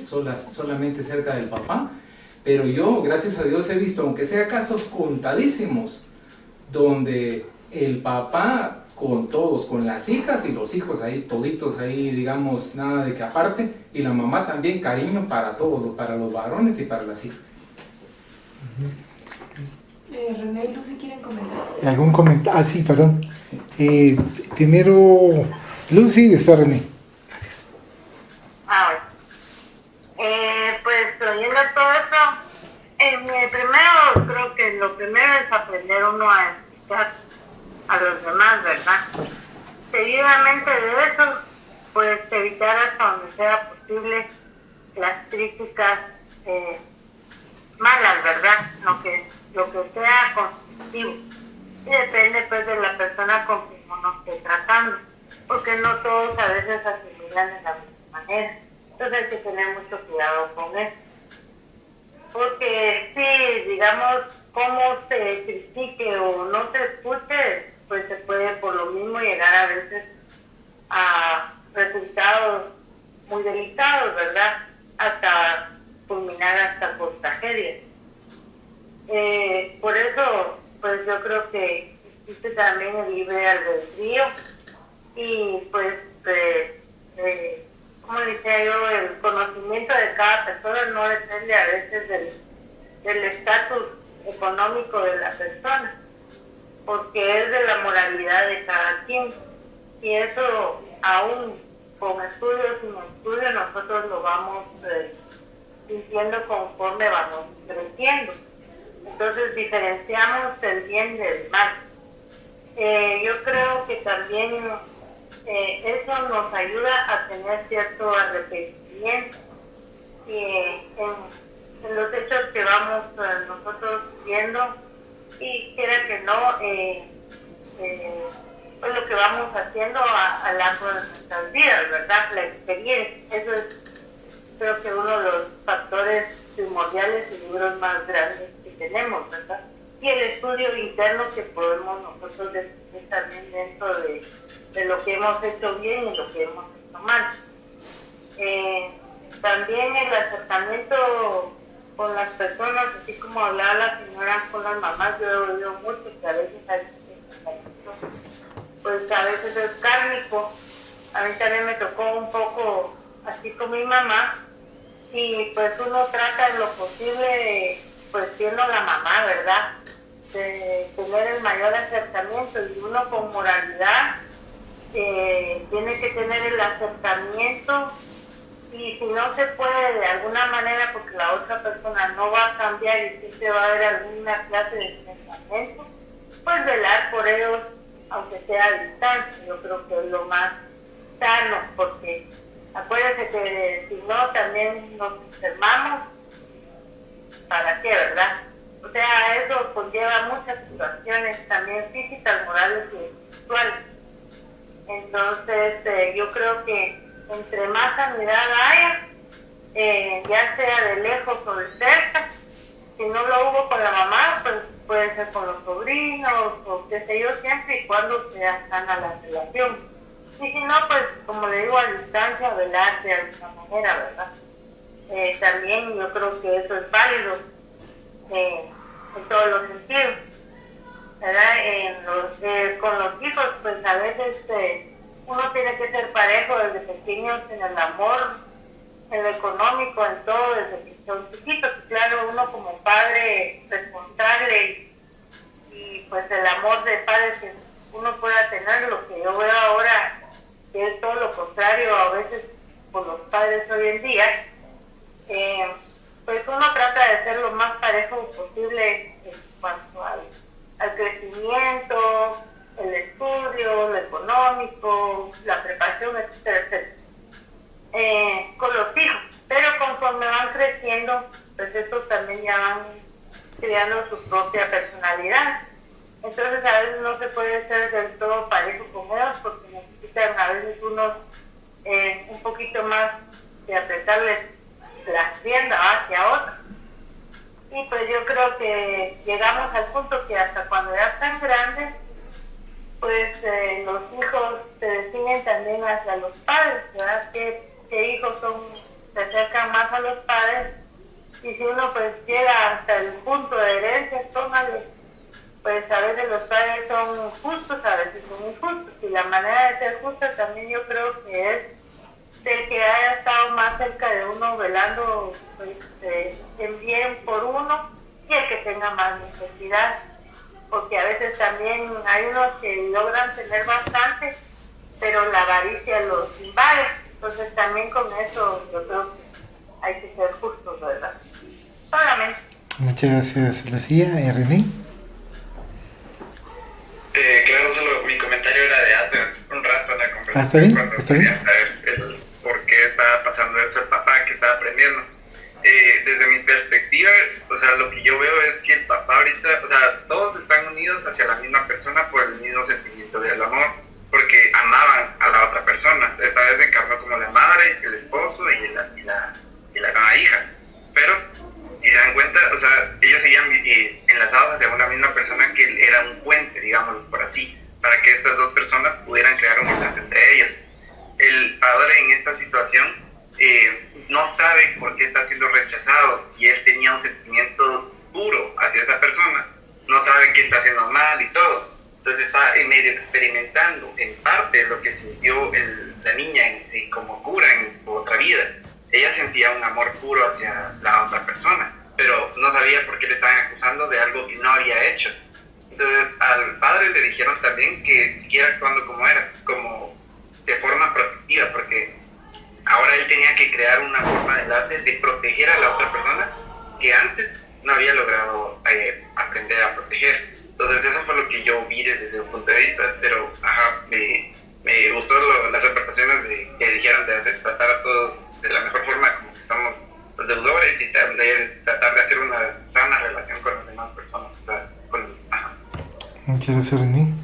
solamente cerca del papá, Pero yo, gracias a Dios, he visto, aunque sea casos contadísimos, donde el papá con todos, con las hijas y los hijos ahí, toditos ahí, digamos, nada de que aparte, y la mamá también, cariño para todos, para los varones y para las hijas. René y Lucy quieren comentar. ¿Algún comentario? Ah, sí, perdón. Primero Lucy y después René. Gracias. Pues oyendo todo eso, primero creo que lo primero es aprender uno a escuchar a los demás, ¿verdad? Seguidamente de eso, pues evitar hasta donde sea posible las críticas malas, ¿verdad? Lo que sea constructivo. Y depende pues de la persona con quien uno esté tratando, porque no todos a veces asimilan de la misma manera. Entonces hay que tener mucho cuidado con eso. Porque si, digamos, cómo se critique o no se escuche, pues se puede por lo mismo llegar a veces a resultados muy delicados, ¿verdad? Hasta culminar hasta por tragedias. Por eso, pues yo creo que existe también el libre albedrío y pues, como decía yo, el conocimiento de cada persona no depende a veces del estatus económico de la persona, porque es de la moralidad de cada quien, y eso aún con estudio o sin estudio nosotros lo vamos sintiendo conforme vamos creciendo. Entonces diferenciamos el bien del mal. Yo creo que también eso nos ayuda a tener cierto arrepentimiento en los hechos que vamos nosotros viendo, y quiera que no, pues lo que vamos haciendo a lo largo de nuestras vidas, ¿verdad? La experiencia, eso es creo que uno de los factores primordiales y libros más grandes que tenemos, ¿verdad? Y el estudio interno que podemos nosotros descubrir también dentro de lo que hemos hecho bien y lo que hemos hecho mal. También el acercamiento con las personas, así como hablaba la señora con las mamás, yo he oído mucho que a veces hay pues a veces es kármico. A mí también me tocó un poco así con mi mamá, y pues uno trata en lo posible, pues siendo la mamá, ¿verdad?, de tener el mayor acercamiento, y uno con moralidad tiene que tener el acercamiento, y si no se puede de alguna manera porque la otra persona no va a cambiar y siempre va a haber alguna clase de pensamiento, pues velar por ellos aunque sea a distancia. Yo creo que es lo más sano, porque acuérdense que si no también nos enfermamos, ¿para qué, verdad? O sea, eso conlleva muchas situaciones también físicas, morales y espirituales. Entonces yo creo que entre más sanidad haya, ya sea de lejos o de cerca, si no lo hubo con la mamá, pues puede ser con los sobrinos o qué sé yo, siempre y cuando sea sana la relación. Y si no, pues como le digo, a distancia, velar de alguna manera, ¿verdad? También yo creo que eso es válido en todos los sentidos, ¿verdad? Con los hijos, pues a veces uno tiene que ser parejo desde pequeños en el amor, en lo económico, en todo, desde que son chiquitos. Claro, uno como padre responsable y pues el amor de padre que uno pueda tener, lo que yo veo ahora que es todo lo contrario a veces por los padres hoy en día, pues uno trata de ser lo más parejo posible en cuanto al crecimiento, el estudio, lo económico, la preparación, etcétera, etcétera, con los hijos. Pero conforme van creciendo, pues estos también ya van creando su propia personalidad. Entonces a veces no se puede ser del todo parejo con ellos, porque necesitan a veces unos un poquito más de apretarles las riendas hacia otros. Y pues yo creo que llegamos al punto que hasta cuando ya están grandes, pues los hijos se definen también hacia los padres, ¿verdad? ¿Qué hijos se acercan más a los padres Y si uno pues llega hasta el punto de herencia, tómale, pues a veces los padres son justos, a veces son injustos. Y la manera de ser justa también yo creo que es del que haya estado más cerca de uno velando pues, en bien por uno y el que tenga más necesidad. Porque a veces también hay unos que logran tener bastante, pero la avaricia los invade. Entonces también con eso yo creo que hay que ser justos, ¿verdad? Solamente. Muchas gracias, Lucía. René. Claro, solo mi comentario era de hace un rato en la conversación. ¿Está bien? Cuando ¿Está bien? quería saber el por qué estaba pasando eso el papá que estaba aprendiendo. Desde mi perspectiva, o sea, lo que yo veo es que el papá ahorita, o sea, todos están unidos hacia la misma persona por el mismo sentimiento del amor, porque amaban a la otra persona. Esta vez encarnó como la madre, el esposo y la hija. Pero, si se dan cuenta, o sea, ellos seguían enlazados hacia una misma persona que era un puente, digámoslo por así, para que estas dos personas pudieran crear un enlace entre ellos. El padre en esta situación no sabe por qué está siendo rechazado. Si él tenía un sentimiento puro hacia esa persona, no sabe qué está haciendo mal y todo. Entonces está medio experimentando en parte lo que sintió la niña como cura en su otra vida. Ella sentía un amor puro hacia la otra persona, pero no sabía por qué le estaban acusando de algo que no había hecho. Entonces al padre le dijeron también que siguiera actuando como era, como de forma protectiva, porque ahora él tenía que crear una forma de enlace de proteger a la otra persona que antes no había logrado aprender a proteger. Entonces eso fue lo que yo vi desde ese punto de vista, pero me gustó las aportaciones que dijeron de tratar a todos de la mejor forma, como que somos los deudores, y de tratar de hacer una sana relación con las demás personas. O sea, Muchas gracias, René.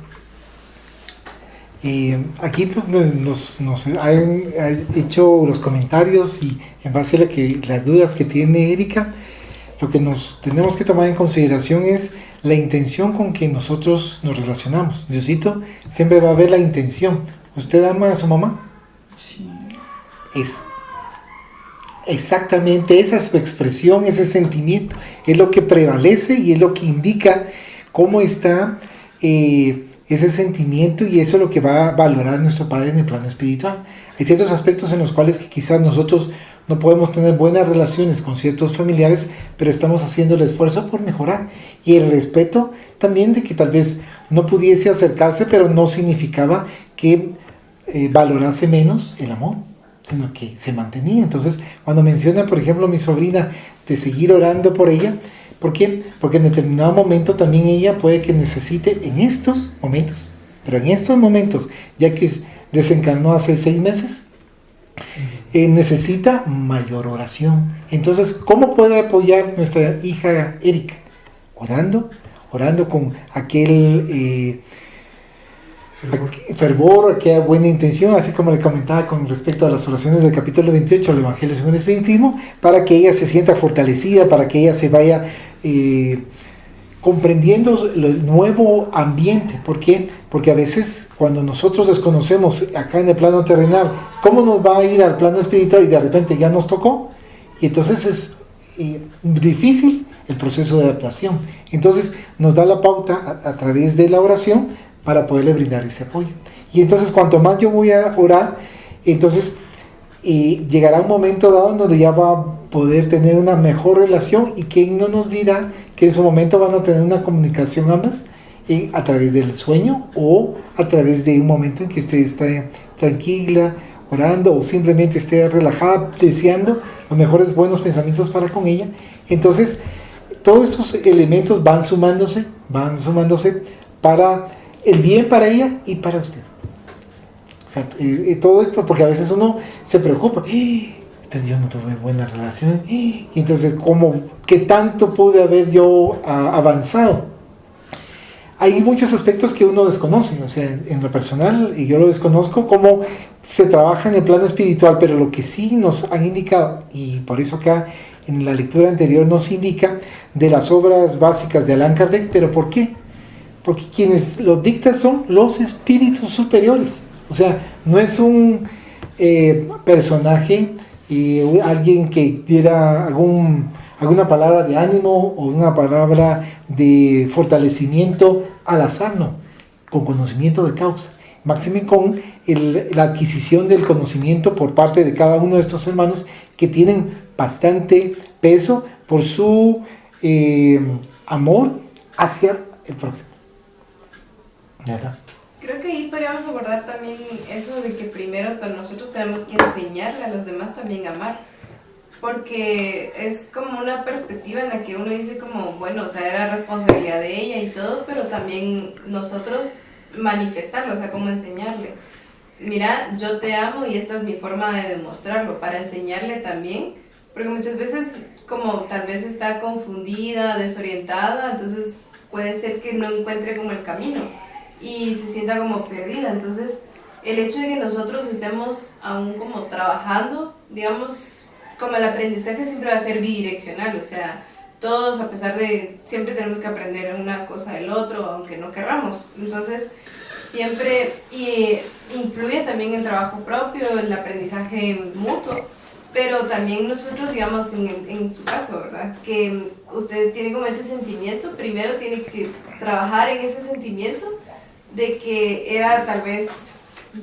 Aquí nos han hecho los comentarios y en base a las dudas que tiene Erika, lo que nos tenemos que tomar en consideración es la intención con que nosotros nos relacionamos. Diosito siempre va a ver la intención. ¿Usted ama a su mamá? Sí. Es exactamente esa es su expresión, ese sentimiento. Es lo que prevalece y es lo que indica cómo está ese sentimiento, y eso es lo que va a valorar nuestro Padre en el plano espiritual. Hay ciertos aspectos en los cuales que quizás nosotros no podemos tener buenas relaciones con ciertos familiares, pero estamos haciendo el esfuerzo por mejorar. Y el respeto también de que tal vez no pudiese acercarse, pero no significaba que valorase menos el amor, sino que se mantenía. Entonces, cuando menciona, por ejemplo, mi sobrina, de seguir orando por ella, ¿por qué? Porque en determinado momento también ella puede que necesite en estos momentos, pero en estos momentos, ya que desencarnó hace 6 meses, necesita mayor oración. Entonces, ¿cómo puede apoyar nuestra hija Erika? Orando con aquel fervor, aquella buena intención, así como le comentaba con respecto a las oraciones del capítulo 28 del Evangelio según el Espiritismo, para que ella se sienta fortalecida, para que ella se vaya comprendiendo el nuevo ambiente. ¿Por qué? Porque a veces cuando nosotros desconocemos acá en el plano terrenal cómo nos va a ir al plano espiritual y de repente ya nos tocó, y entonces es difícil el proceso de adaptación. Entonces nos da la pauta a través de la oración para poderle brindar ese apoyo. Y entonces cuanto más yo voy a orar, entonces llegará un momento dado en donde ya va a poder tener una mejor relación, y quién no nos dirá que en su momento van a tener una comunicación ambas a través del sueño o a través de un momento en que usted esté tranquila, orando, o simplemente esté relajada, deseando los mejores buenos pensamientos para con ella. Entonces todos estos elementos van sumándose para el bien para ella y para usted. O sea, todo esto, porque a veces uno se preocupa, entonces yo no tuve buena relación, y entonces ¿qué tanto pude haber yo avanzado? Hay muchos aspectos que uno desconoce, o sea, en lo personal, y yo lo desconozco, cómo se trabaja en el plano espiritual, pero lo que sí nos han indicado, y por eso acá en la lectura anterior nos indica de las obras básicas de Allan Kardec. ¿Pero por qué? Porque quienes los dictan son los espíritus superiores. O sea, no es un personaje, alguien que diera alguna palabra de ánimo o una palabra de fortalecimiento al azar, no, con conocimiento de causa. Máxime con la adquisición del conocimiento por parte de cada uno de estos hermanos que tienen bastante peso por su amor hacia el prójimo. ¿Verdad? Creo que ahí podríamos abordar también eso de que primero nosotros tenemos que enseñarle a los demás también a amar, porque es como una perspectiva en la que uno dice como, bueno, o sea, era responsabilidad de ella y todo, pero también nosotros manifestarlo, o sea, como enseñarle, mira, yo te amo y esta es mi forma de demostrarlo, para enseñarle también, porque muchas veces como tal vez está confundida, desorientada, entonces puede ser que no encuentre como el camino y se sienta como perdida. Entonces el hecho de que nosotros estemos aún como trabajando, digamos, como el aprendizaje siempre va a ser bidireccional, o sea, todos a pesar de, siempre tenemos que aprender una cosa del otro, aunque no querramos. Entonces siempre influye también el trabajo propio, el aprendizaje mutuo, pero también nosotros, digamos, en su caso, ¿verdad? Que usted tiene como ese sentimiento, primero tiene que trabajar en ese sentimiento de que era tal vez,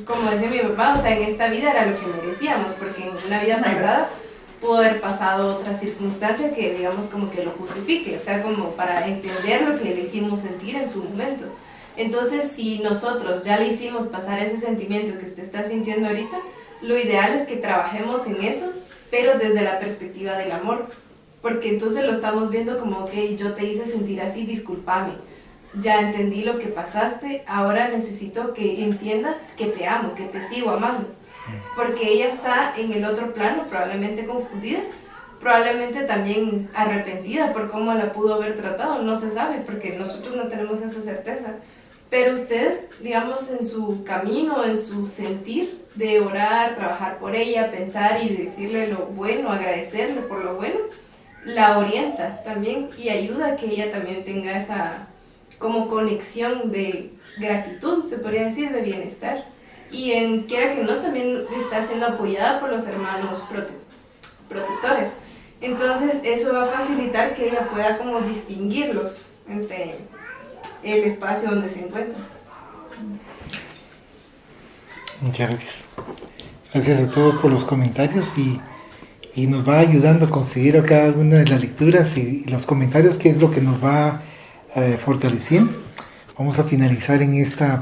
como decía mi papá, o sea, en esta vida era lo que merecíamos, porque en una vida pasada pudo haber pasado otra circunstancia que, digamos, como que lo justifique, o sea, como para entender lo que le hicimos sentir en su momento. Entonces, si nosotros ya le hicimos pasar ese sentimiento que usted está sintiendo ahorita, lo ideal es que trabajemos en eso, pero desde la perspectiva del amor, porque entonces lo estamos viendo como, ok, yo te hice sentir así, discúlpame, ya entendí lo que pasaste, ahora necesito que entiendas que te amo, que te sigo amando, porque ella está en el otro plano, probablemente confundida, probablemente también arrepentida por cómo la pudo haber tratado, no se sabe, porque nosotros no tenemos esa certeza. Pero usted, digamos, en su camino, en su sentir de orar, trabajar por ella, pensar y decirle lo bueno, agradecerle por lo bueno, la orienta también y ayuda a que ella también tenga esa como conexión de gratitud, se podría decir, de bienestar. Y en quiera que no, también está siendo apoyada por los hermanos protectores. Entonces eso va a facilitar que ella pueda como distinguirlos entre el espacio donde se encuentra. Muchas gracias. Gracias a todos por los comentarios y nos va ayudando a conseguir a cada una de las lecturas y los comentarios, que es lo que nos va fortaleciendo. Vamos a finalizar en esta